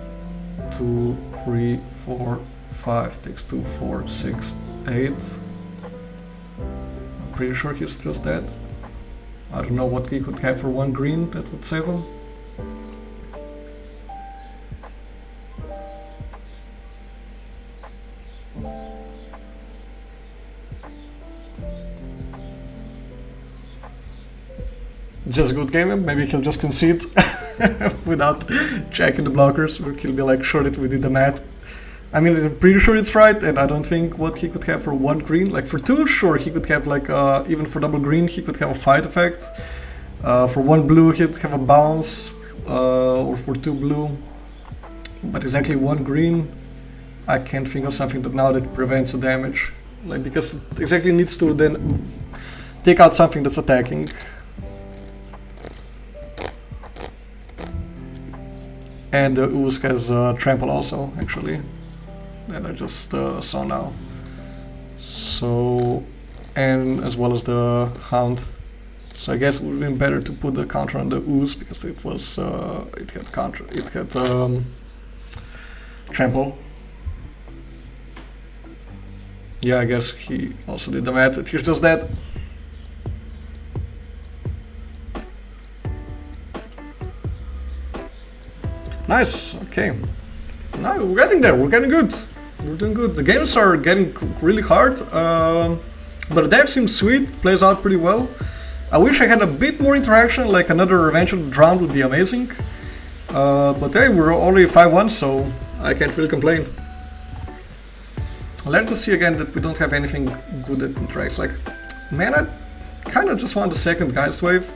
2, 3, 4, 5. Takes 2, 4, 6, 8. I'm pretty sure he's just dead. I don't know what he could have for 1 green that would save him. Just good game, maybe he'll just concede without checking the blockers, or he'll be like, sure that we did the math. I mean, I'm pretty sure it's right, and I don't think what he could have for 1 green. Like for 2, sure, he could have like, even for double green, he could have a fight effect. For 1 blue, he could have a bounce, or for 2 blue. But exactly 1 green, I can't think of something that now that prevents the damage. Like, because it exactly needs to then take out something that's attacking. And the Ooze has trample also, actually, that I just saw now. So, and as well as the Hound. So I guess it would have been better to put the counter on the Ooze because it was it had trample. Yeah, I guess he also did the math. He's just dead. Nice, okay. Now we're getting there, we're getting good. We're doing good. The games are getting really hard, but the deck seems sweet, plays out pretty well. I wish I had a bit more interaction, like another Revenge of the Drowned would be amazing. But hey, we're already 5-1, so I can't really complain. Let's just see again that we don't have anything good that interacts. Like, man, I kind of just want the second Geist Wave,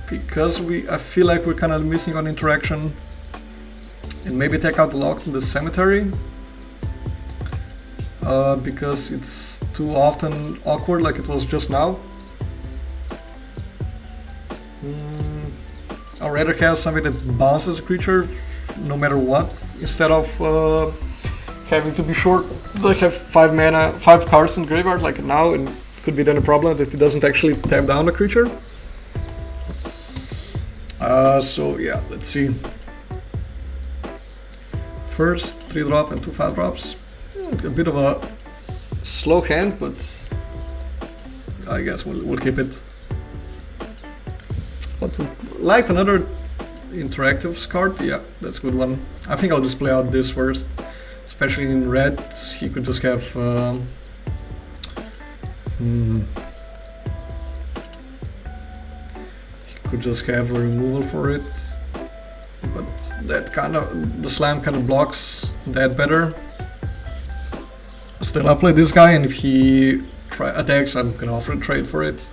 because I feel like we're kind of missing on interaction. And maybe take out the lock to the cemetery. because it's too often awkward like it was just now. I'd rather have something that bounces a creature no matter what, instead of having to be short, like have 5 mana, 5 cards in graveyard like now, and it could be then a problem that it doesn't actually tap down the creature. So yeah, let's see. First 3-drop and 2 5-drops. A bit of a slow hand, but I guess we'll keep it. But to light another interactive card, yeah, that's a good one. I think I'll just play out this first. Especially in red, he could just have he could just have a removal for it, but that the slam kind of blocks that better. Still, I'll play this guy, and if he attacks, I'm gonna offer a trade for it.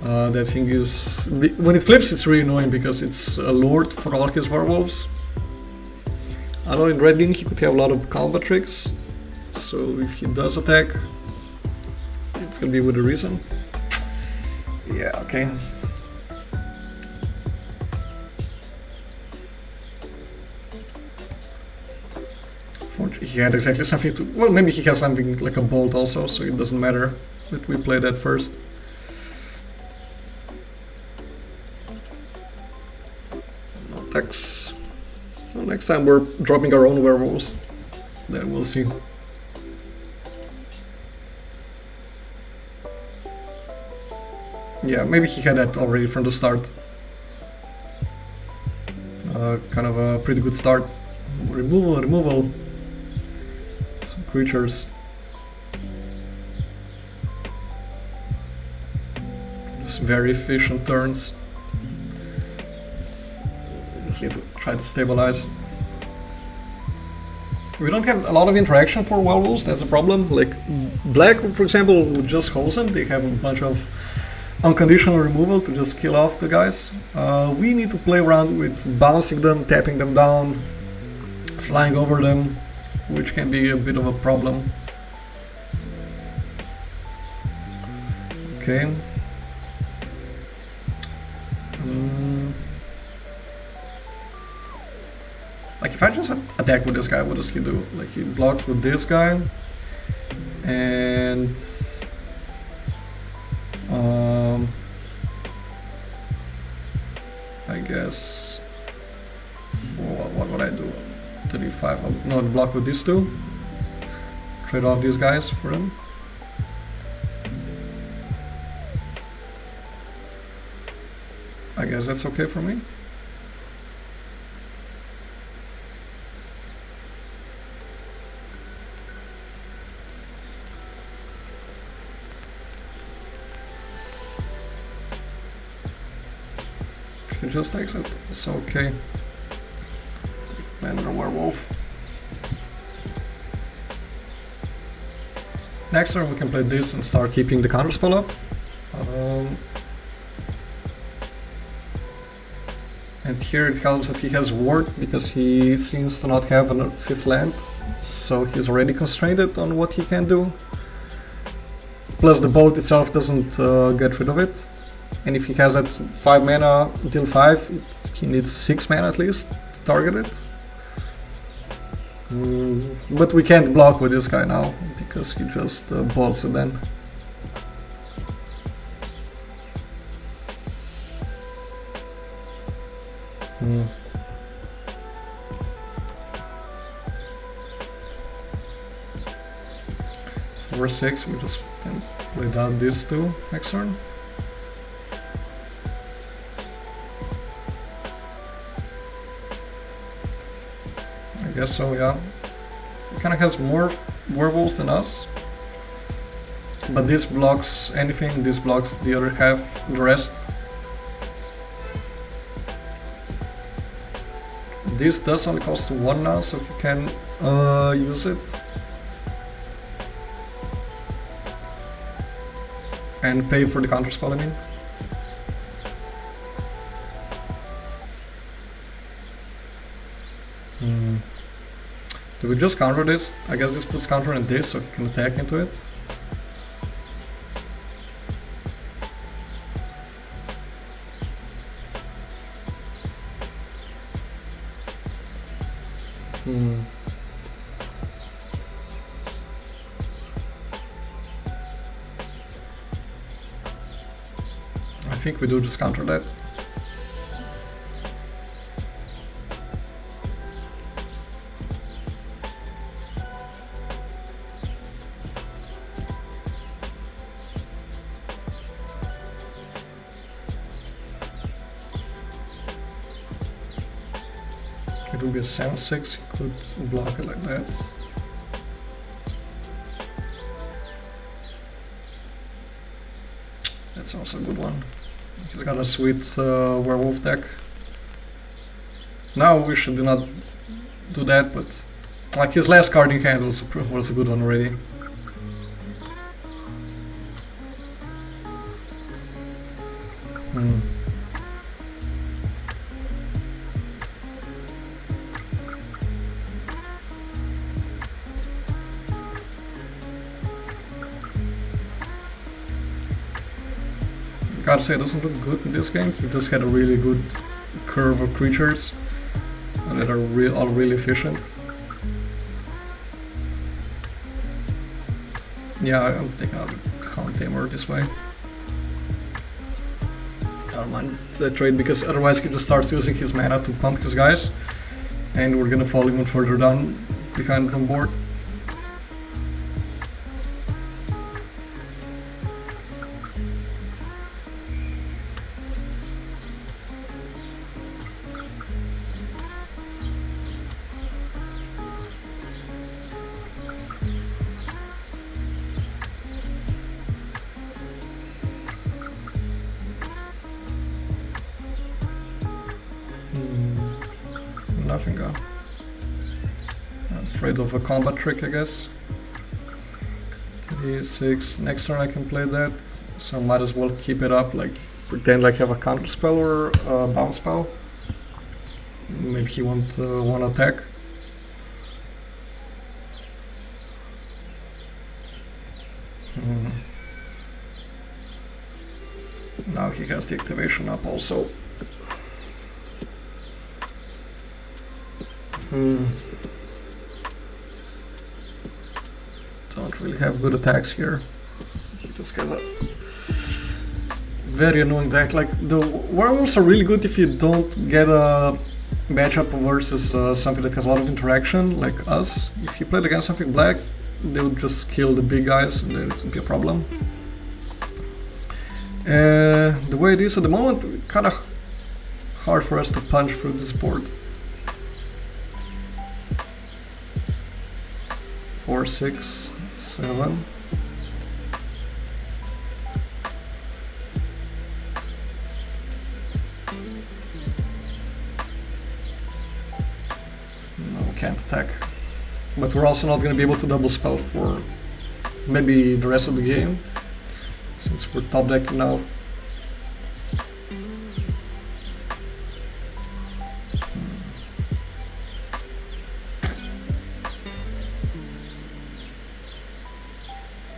That thing is, when it flips, it's really annoying because it's a lord for all his werewolves. I know in red game he could have a lot of combat tricks, so if he does attack, it's gonna be with a reason. Yeah, okay. He had exactly something to... Well, maybe he has something like a bolt also, so it doesn't matter that we play that first. No attacks. Well, next time we're dropping our own werewolves. Then we'll see. Yeah, maybe he had that already from the start. Kind of a pretty good start. Removal. Some creatures. Just very efficient turns. Just need to try to stabilize. We don't have a lot of interaction for werewolves, that's a problem. Like, black, for example, would just host them. They have a bunch of unconditional removal to just kill off the guys. We need to play around with bouncing them, tapping them down, flying over them, which can be a bit of a problem. Okay. Like if I just attack with this guy, what does he do? Like he blocks with this guy, and I guess for what would I do? 35. I'll not block with these two. Trade off these guys for him. I guess that's okay for me. If he just takes it, it's okay. Another werewolf. Next turn we can play this and start keeping the counterspell up. And here it helps that he has ward, because he seems to not have a 5th land, so he's already constrained on what he can do. Plus the bolt itself doesn't get rid of it. And if he has that 5 mana, deal 5, he needs 6 mana at least to target it. But we can't block with this guy now, because he just bolts it then. For 6, we just can play down these two next turn. I guess so, yeah. He kinda has more werewolves than us. But this blocks anything, this blocks the other half, the rest. This does only cost 1 now, so you can use it. And pay for the counterspell, I mean. Do we just counter this? I guess this puts counter on this so he can attack into it. I think we do just counter that. It would be a 7-6, he could block it like that. That's also a good one. He's got a sweet werewolf deck. Now we should not do that, but like his last card in hand was a good one already. Gotta say, it doesn't look good in this game. He just had a really good curve of creatures that are all really efficient. Yeah, I'm taking out the Hound Tamer this way. I don't mind that trade because otherwise he just starts using his mana to pump his guys, and we're gonna fall even further down behind on board. Nothing. I'm afraid of a combat trick, I guess. 3-6. Next turn I can play that, so might as well keep it up. Like pretend like I have a counter spell or a bounce spell. Maybe he won't want to attack. Now he has the activation up also. Don't really have good attacks here. He just has a very annoying deck. Like the werewolves are really good if you don't get a matchup versus something that has a lot of interaction, like us. If you played against something black, they would just kill the big guys and there would be a problem. The way it is at the moment, kind of hard for us to punch through this board. 4, 6, 7. No, we can't attack. But we're also not going to be able to double spell for maybe the rest of the game, since we're top decking now.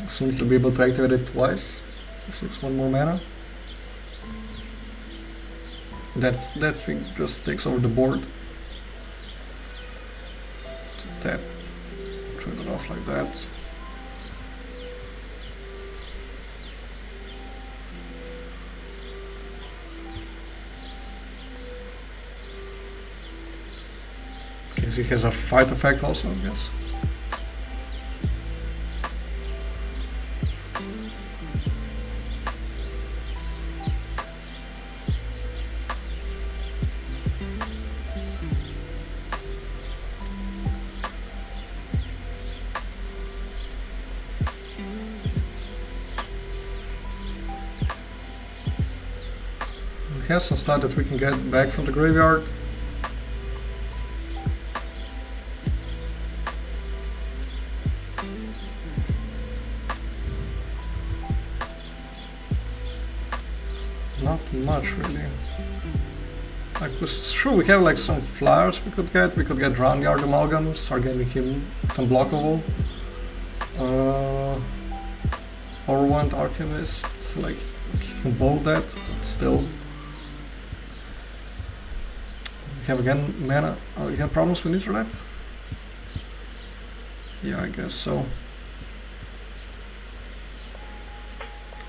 Soon he'll be able to activate it twice, so it's one more mana. That thing just takes over the board. To tap, trade it off like that. Okay, so he has a fight effect also, I guess. We have some stuff that we can get back from the graveyard. Not much really. Like, sure, we have like some flyers we could get. We could get Ranyard Amalgam, start getting him unblockable. Orwant Alchemist, like, he can bolt that, but still. We have again mana, again problems with Innistrad? Yeah, I guess so.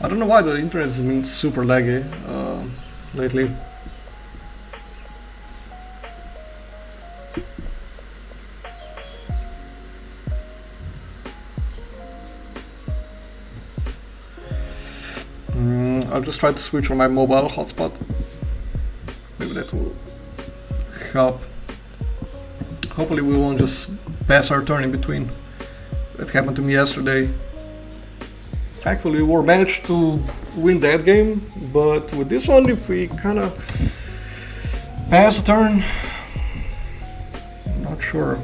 I don't know why the internet has been super laggy lately. I'll just try to switch on my mobile hotspot. Maybe that will help. Hopefully we won't just pass our turn in between. That happened to me yesterday. Thankfully we managed to win that game, but with this one, if we kinda pass a turn, I'm not sure.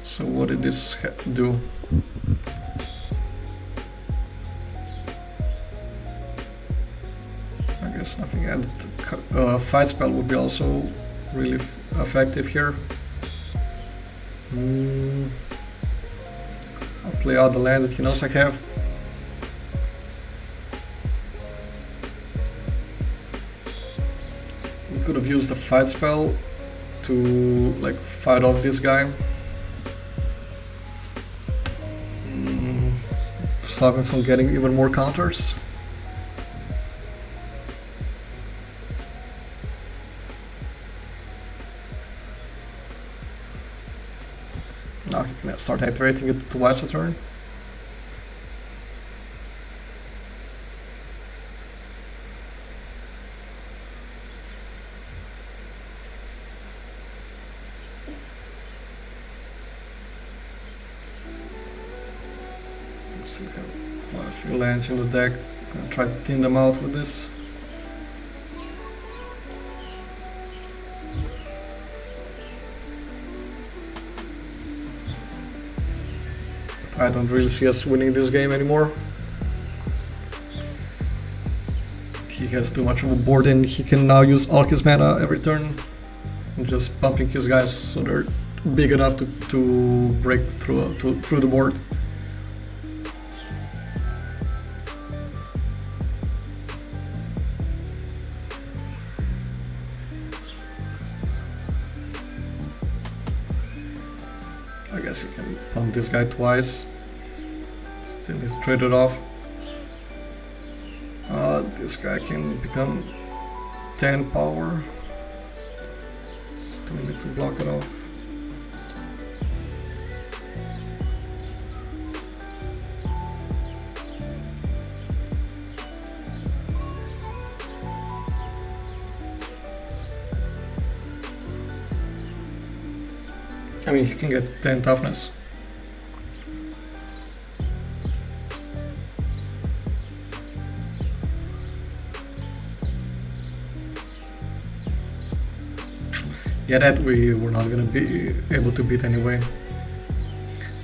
So what did this do? I guess nothing added. Fight spell would be also really effective here. I'll play out the land that he knows I have. We could have used the fight spell to like fight off this guy. Stop him from getting even more counters. Now he can start activating it twice a turn. Still have quite a few lands in the deck. Gonna try to thin them out with this. I don't really see us winning this game anymore. He has too much of a board and he can now use all his mana every turn. And just pumping his guys so they're big enough to break through the board. I guess you can pump this guy twice. Still need to trade it off. This guy can become 10 power. Still need to block it off. I mean, he can get 10 toughness. Yeah, that we were not gonna be able to beat anyway.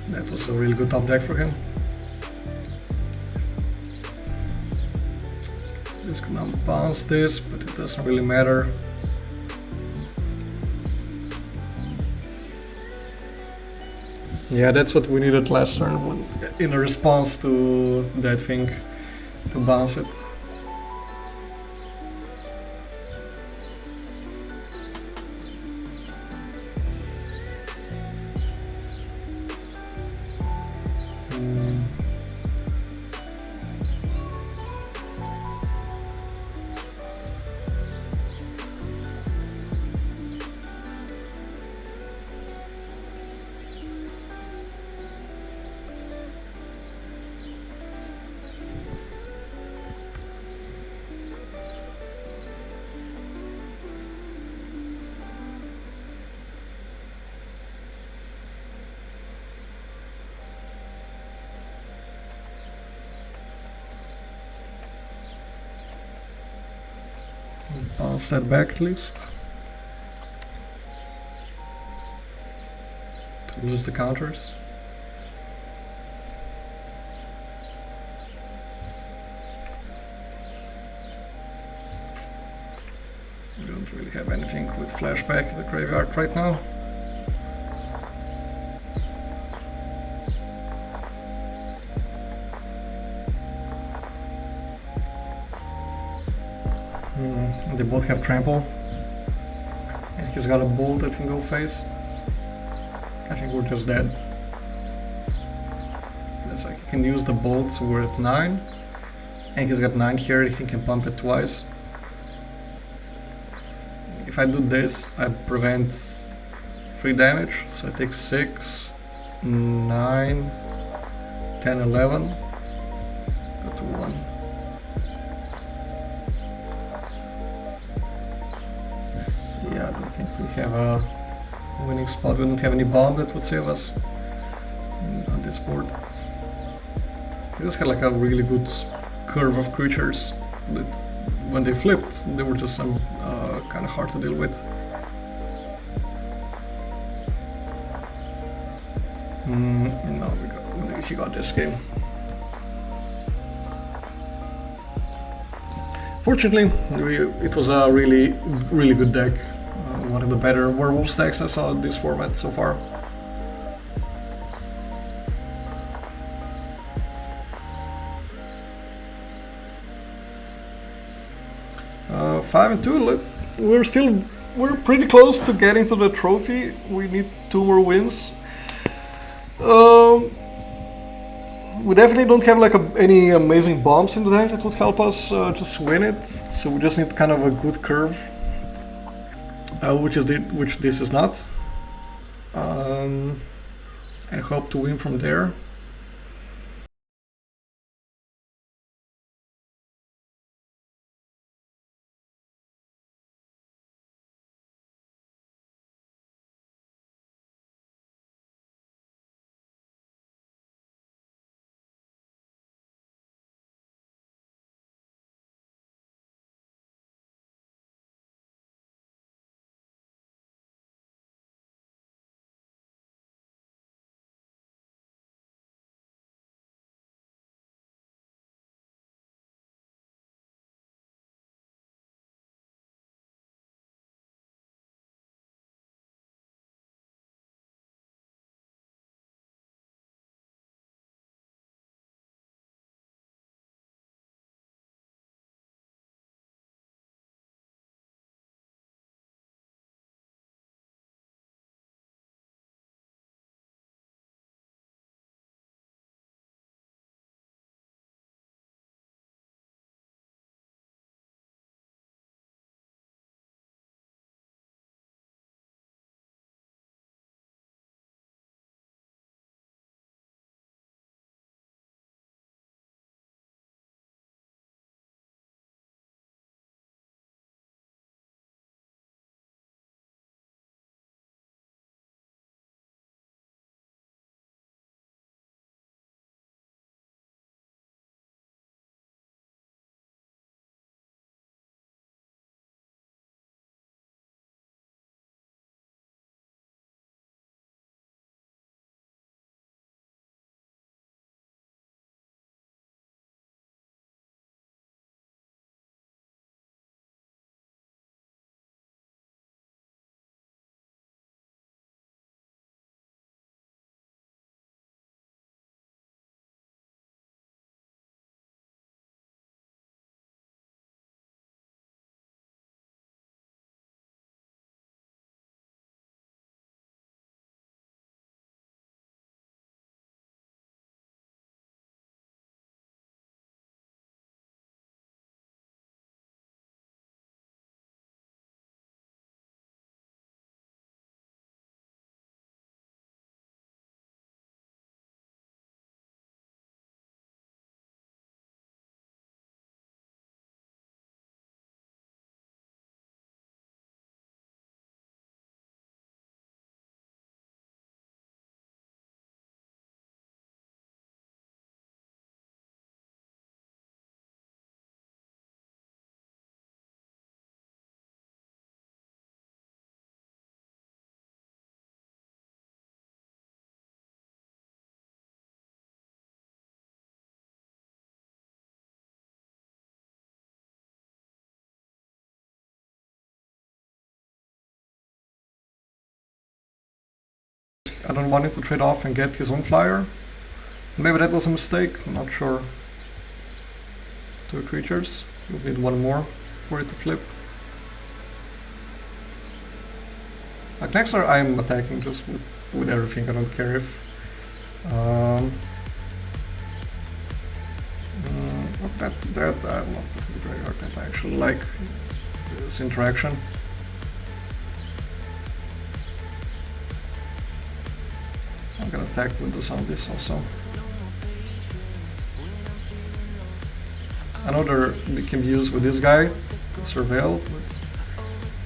That was a really good top deck for him. Just gonna bounce this, but it doesn't really matter. Yeah, that's what we needed last turn, in a response to that thing, to bounce it. Bounce that back at least. To lose the counters. We don't really have anything with flashback in the graveyard right now. They both have trample. And he's got a bull that can go face. I think we're just dead. That's like he can use the bolt, so we're at 9. And he's got 9 here, he can pump it twice. If I do this, I prevent 3 damage, so I take 6, 9, 10, 11. Go to 1. Yeah, I don't think we have a winning spot. We don't have any bomb that would save us on this board. We just had like a really good curve of creatures that when they flipped, they were just kind of hard to deal with. No, he got this game. Fortunately, it was a really good deck. One of the better werewolf decks I saw in this format so far. Five and 2. Look, we're pretty close to getting to the trophy. We need 2 more wins. We definitely don't have like any amazing bombs in the deck that would help us just win it. So we just need kind of a good curve, which this is not. And hope to win from there. I don't want him to trade off and get his own flyer. Maybe that was a mistake, I'm not sure. 2 creatures, you'll need 1 more for it to flip. Like next turn I'm attacking just with everything, I don't care if... that I'm not putting the graveyard, that I actually like this interaction. I'm gonna attack with the zombies also. Another can be used with this guy to surveil,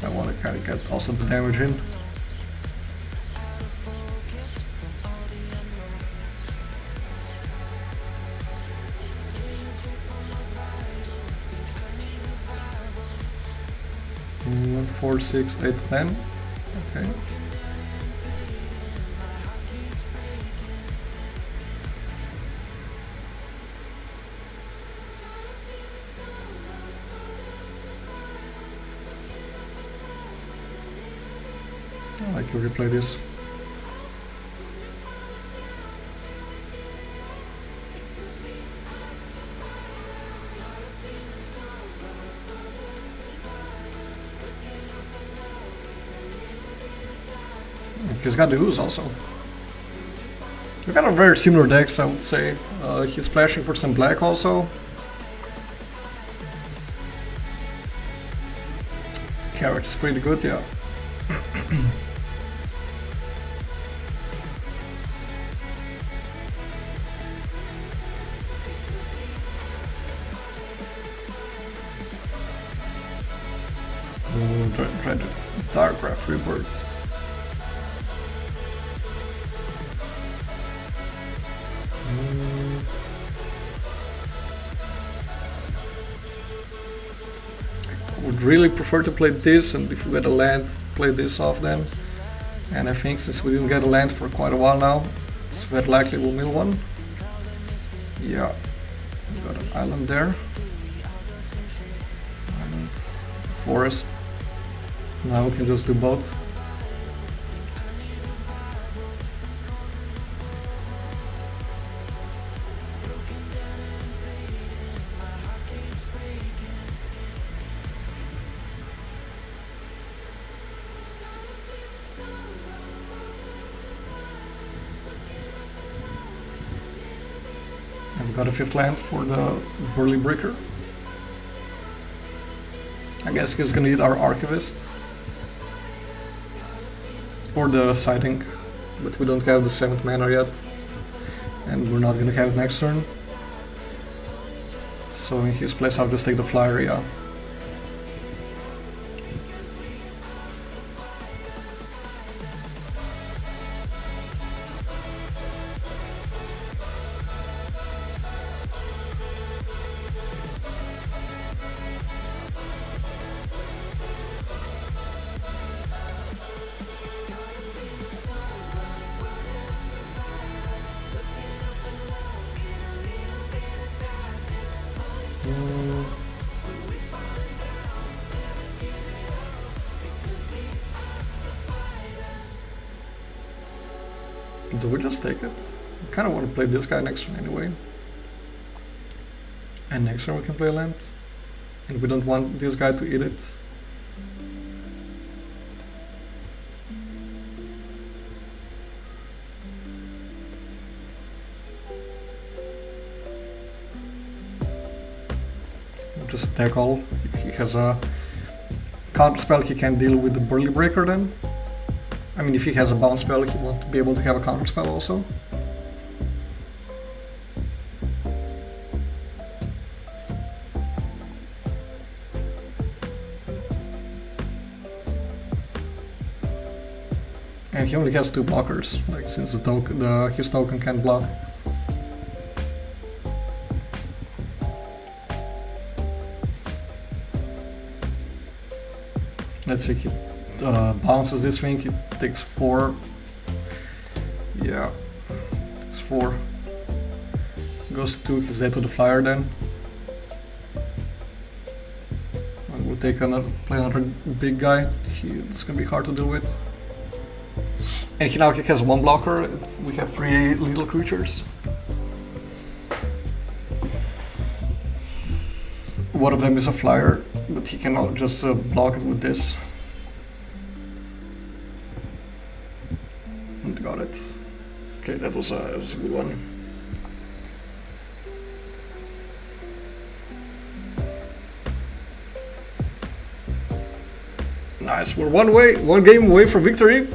but I want to kind of get also the damage in. Mm, 4, 6, 8, 10. Okay. I like to replay this. He's got the ooze also. We've got a very similar decks, I would say. He's splashing for some black also. The carrot is pretty good, yeah. Try the Dark Graph Rebirths. I would really prefer to play this, and if we get a land, play this off then. And I think since we didn't get a land for quite a while now, it's very likely we'll mill one. Yeah, we got an island there. And forest. Now we can just do both. And we got a 5th land for the Burly Breaker. I guess he's gonna need our Archivist. Or the Sighting, but we don't have the 7th mana yet. And we're not gonna have it next turn. So in his place I'll just take the flyer, yeah. Do we just take it? I kind of want to play this guy next turn anyway. And next turn we can play a land. And we don't want this guy to eat it. We'll just attack all. He has a counter spell, he can deal with the Burly Breaker then. I mean, if he has a bounce spell, he won't be able to have a counter spell also. And he only has 2 blockers, like since his token can't block. Let's see, he bounces this thing, it takes 4. Yeah, takes 4. Goes to 2, he's dead to the flyer then. And we'll take play another big guy. It's gonna be hard to deal with. And he now has one blocker. We have 3 little creatures. One of them is a flyer, but he cannot just block it with this. And got it. Okay, that was a good one. Nice, we're one game away from victory.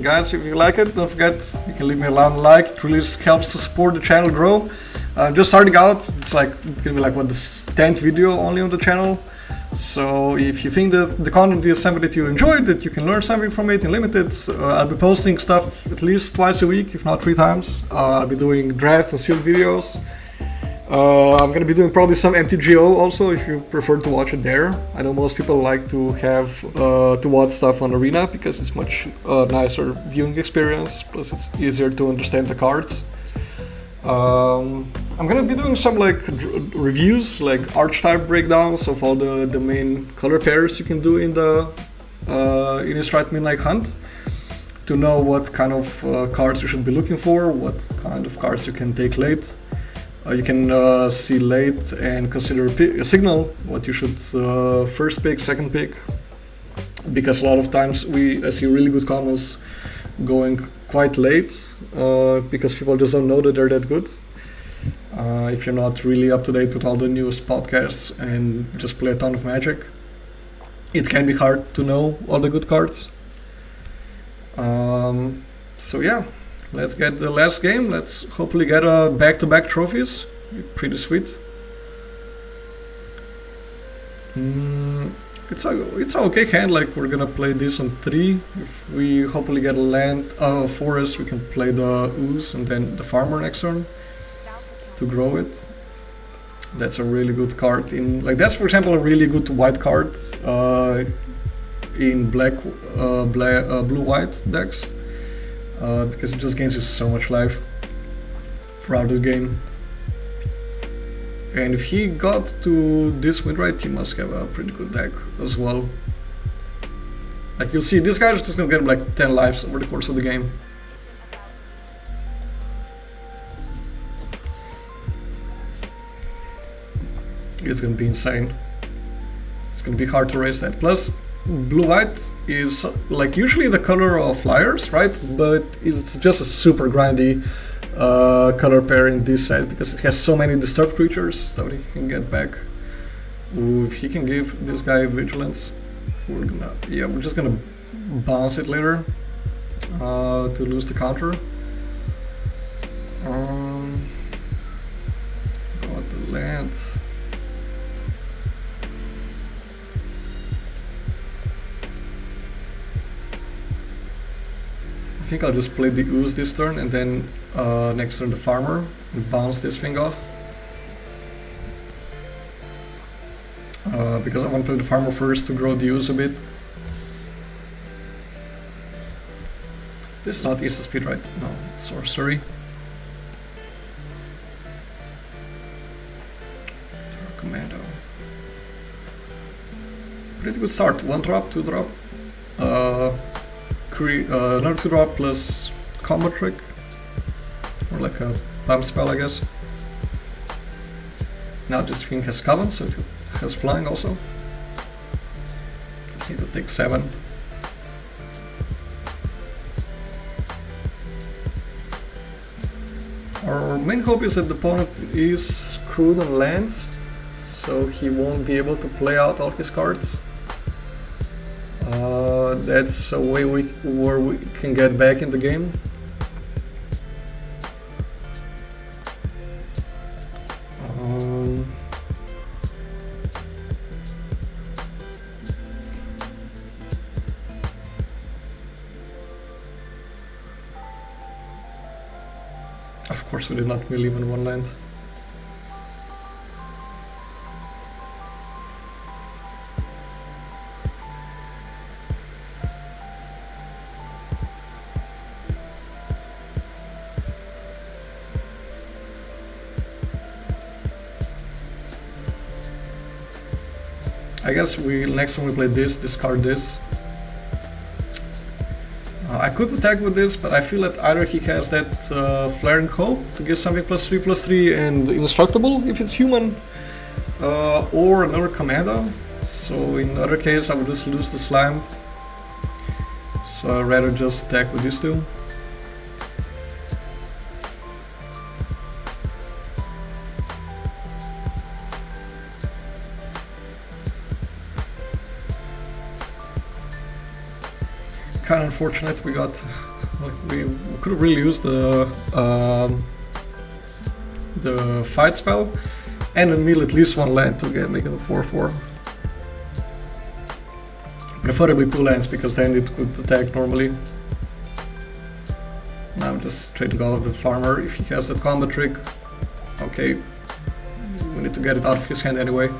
Guys, if you like it, don't forget, you can leave me a like. It really helps to support the channel grow. Just starting out, it's gonna be like what, the 10th video only on the channel. So if you think that the content is something that you enjoyed, that you can learn something from it in limited, I'll be posting stuff at least twice a week, if not 3 times. I'll be doing draft and sealed videos. I'm gonna be doing probably some MTGO also, if you prefer to watch it there. I know most people like to have to watch stuff on Arena because it's much nicer viewing experience. Plus, it's easier to understand the cards. I'm gonna be doing some reviews, like archetype breakdowns of all the main color pairs you can do in the Innistrad Midnight Hunt, to know what kind of cards you should be looking for, what kind of cards you can take late. You can see late and consider a signal what you should first pick, second pick, because a lot of times I see really good combos going quite late because people just don't know that they're that good. If you're not really up to date with all the newest podcasts and just play a ton of Magic, it can be hard to know all the good cards. So yeah, let's get the last game. Let's hopefully get back-to-back trophies. Pretty sweet. It's a okay hand. Like, we're gonna play this on 3. If we hopefully get a land, forest, we can play the ooze and then the farmer next turn to grow it. That's a really good card in, that's for example a really good white card in blue-white decks, because it just gains you so much life throughout the game. And if he got to this win rate, he must have a pretty good deck as well. Like, you'll see, this guy's just gonna get like 10 lives over the course of the game. It's gonna be insane. It's gonna be hard to raise that. Plus, blue-white is like usually the color of flyers, right? But it's just a super grindy color pair in this set because it has so many disturbed creatures that he can get back. Ooh, if he can give this guy vigilance, we're just gonna bounce it later to lose the counter. Got the land. I think I'll just play the ooze this turn and then next turn the farmer and bounce this thing off. Because I want to play the farmer first to grow the ooze a bit. This is not instant speed, right? No, it's sorcery. Commando. Pretty good start. 1 drop, 2 drop. Another 2 drop plus combo trick, or like a bump spell, I guess. Now this thing has coven, so it has flying also. Just need to take 7. Our main hope is that the opponent is screwed on lands, so he won't be able to play out all his cards. That's a way where we can get back in the game. Of course, we did not believe in 1 land. I guess next time we play this, discard this. I could attack with this, but I feel that either he has that Flaring Hope to get something +3/+3 and indestructible if it's human, or another Commando. So in other case I would just lose the Slam. So I'd rather just attack with these two. Kind of unfortunate we got, we could have really used the fight spell and mill at least one land to make it a 4/4. Preferably 2 lands because then it could attack normally. Now I'm just trading all of the farmer if he has that combat trick. Okay, we need to get it out of his hand anyway.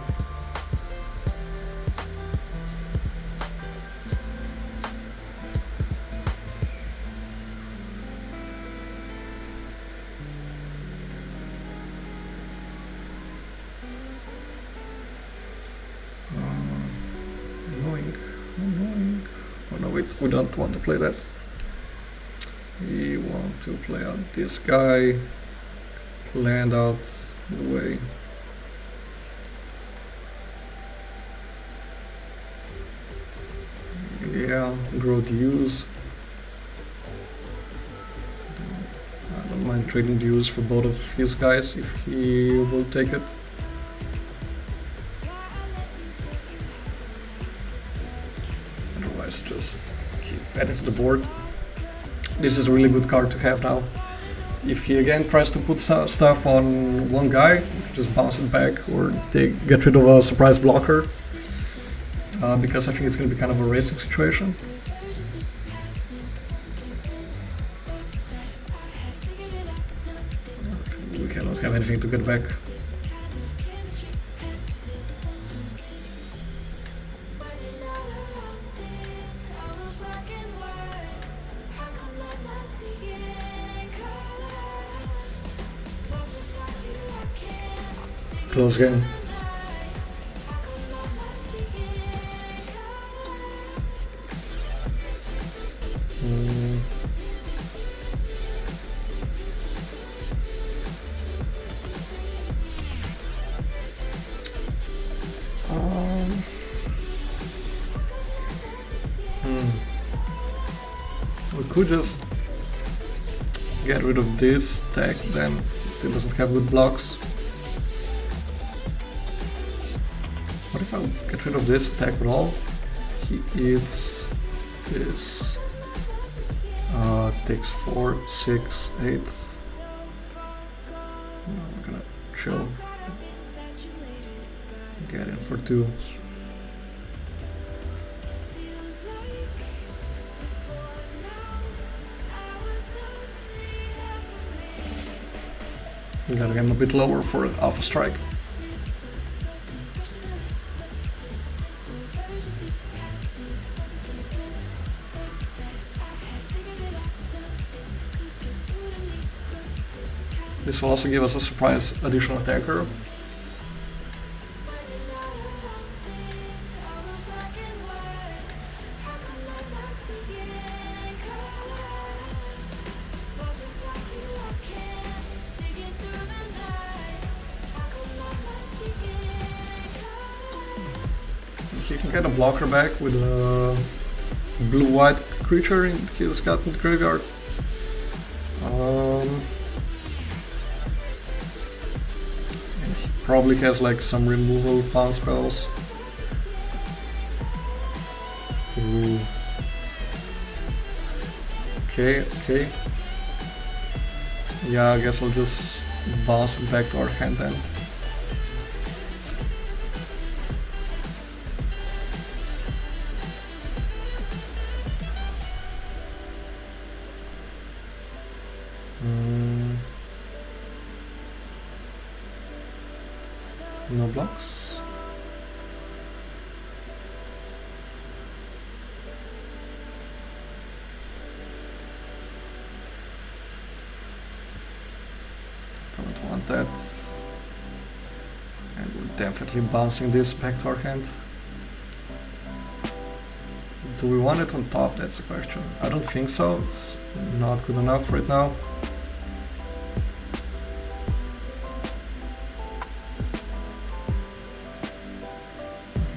Annoying. Oh no, wait, we don't want to play that. We want to play out this guy, land out the way. Yeah, grow dues. I don't mind trading dues for both of his guys if he will take it. Just keep adding to the board. This is a really good card to have now. If he again tries to put stuff on one guy, you can just bounce it back or get rid of a surprise blocker. Because I think it's going to be kind of a racing situation. We cannot have anything to get back. Close game. We could just get rid of this, attack them. It still doesn't have good blocks. What if I get rid of this, attack at all? He eats this. Takes 4, 6, 8. No, we're gonna chill. Get in for 2. Gotta get him a bit lower for an Alpha Strike. This will also give us a surprise additional attacker. He can get a blocker back with a blue-white creature he's got in the graveyard. And he probably has like some removal pound spells. Ooh. Okay. Yeah, I guess I'll just bounce it back to our hand then. No blocks. Don't want that. And we're definitely bouncing this back to our hand. Do we want it on top? That's the question. I don't think so. It's not good enough right now.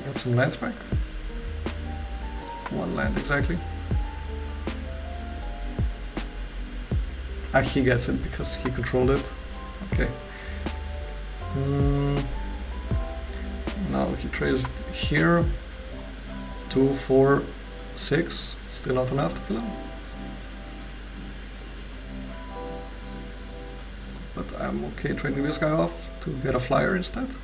Get some lands back. One land exactly. Ah, he gets it because he controlled it. Okay. Now he traced here. 2, 4, 6. Still not enough to kill him. But I'm okay trading this guy off to get a flyer instead.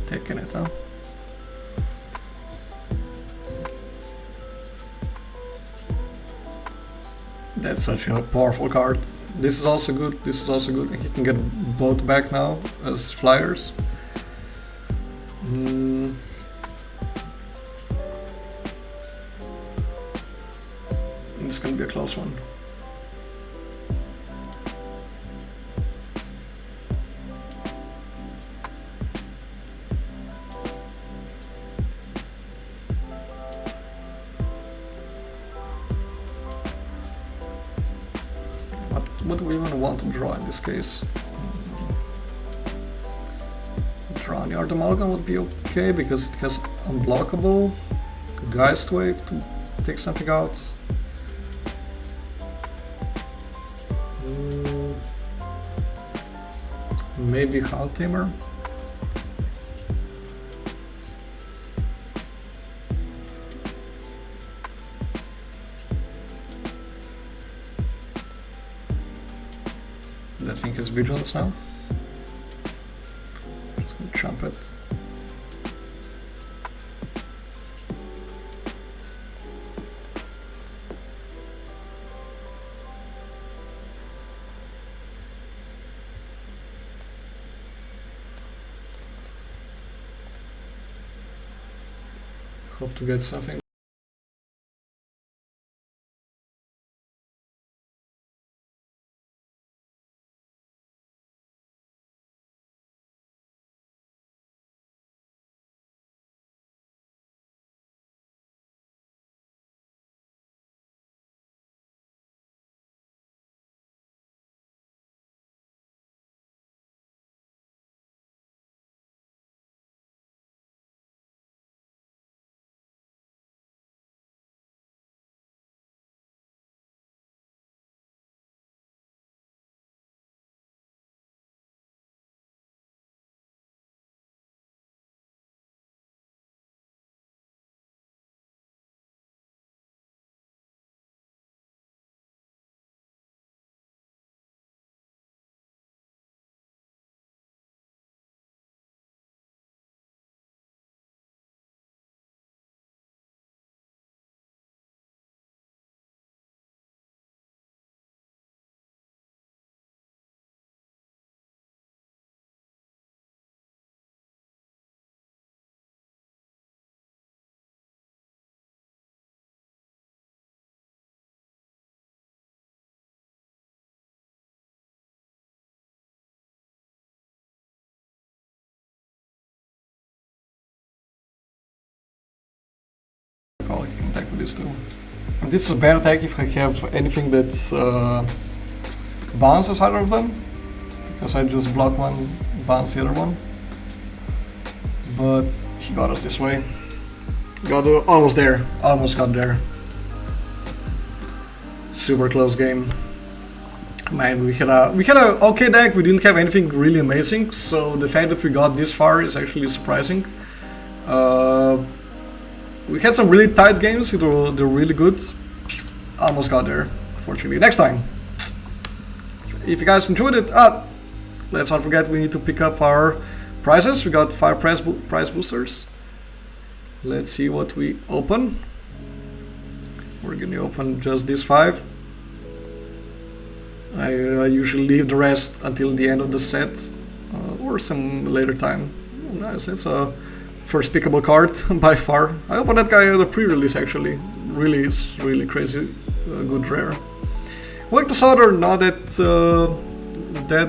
Taking it, huh? That's such a powerful card. This is also good, this is also good, and he can get both back now as flyers. This is gonna be a close one. What do we even want to draw in this case? Draw the Art Amalgam would be okay because it has unblockable, Geist Wave to take something out. Maybe Hound Tamer. I think it's Vigilance now. Just gonna jump it. Hope to get something. Oh, you can attack with this too. And this is a bad attack if I have anything that's bounces either of them, because I just block one, bounce the other one. But he got us this way. Got almost there, almost got there. Super close game. Man, we had a okay deck. We didn't have anything really amazing, so the fact that we got this far is actually surprising. We had some really tight games. They're really good. Almost got there, unfortunately. Next time. If you guys enjoyed it, let's not forget we need to pick up our prizes. We got 5 prize boosters. Let's see what we open. We're gonna open just these 5. I usually leave the rest until the end of the set or some later time. Nice, it's a first pickable card by far. I opened that guy at a pre-release actually. Really, it's really crazy good rare. Like the Solder, not that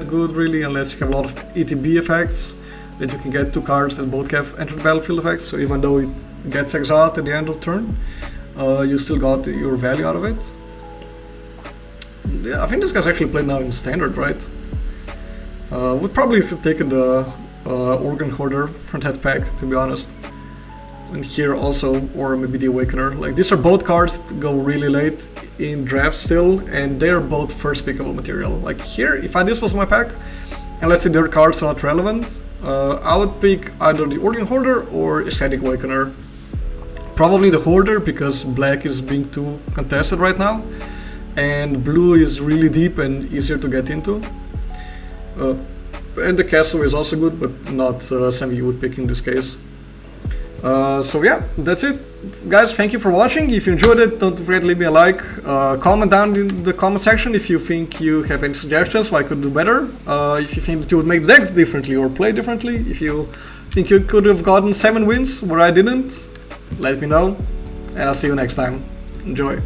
good really, unless you have a lot of ETB effects that you can get 2 cards that both have enter the battlefield effects. So even though it gets exiled at the end of turn, you still got your value out of it. Yeah, I think this guy's actually played now in Standard, right? Would probably have taken the Organ Hoarder from that pack, to be honest. And here also, or maybe the Awakener. Like, these are both cards that go really late in drafts still, and they are both first pickable material. Like here, if this was my pack, and let's say their cards are not relevant, I would pick either the Organ Hoarder or Static Awakener. Probably the Hoarder, because black is being too contested right now, and blue is really deep and easier to get into. And the Castle is also good, but not something you would pick in this case. So yeah, that's it. Guys, thank you for watching. If you enjoyed it, don't forget to leave me a like. Comment down in the comment section if you think you have any suggestions what I could do better. If you think that you would make decks differently or play differently. If you think you could have gotten 7 wins where I didn't, let me know. And I'll see you next time. Enjoy.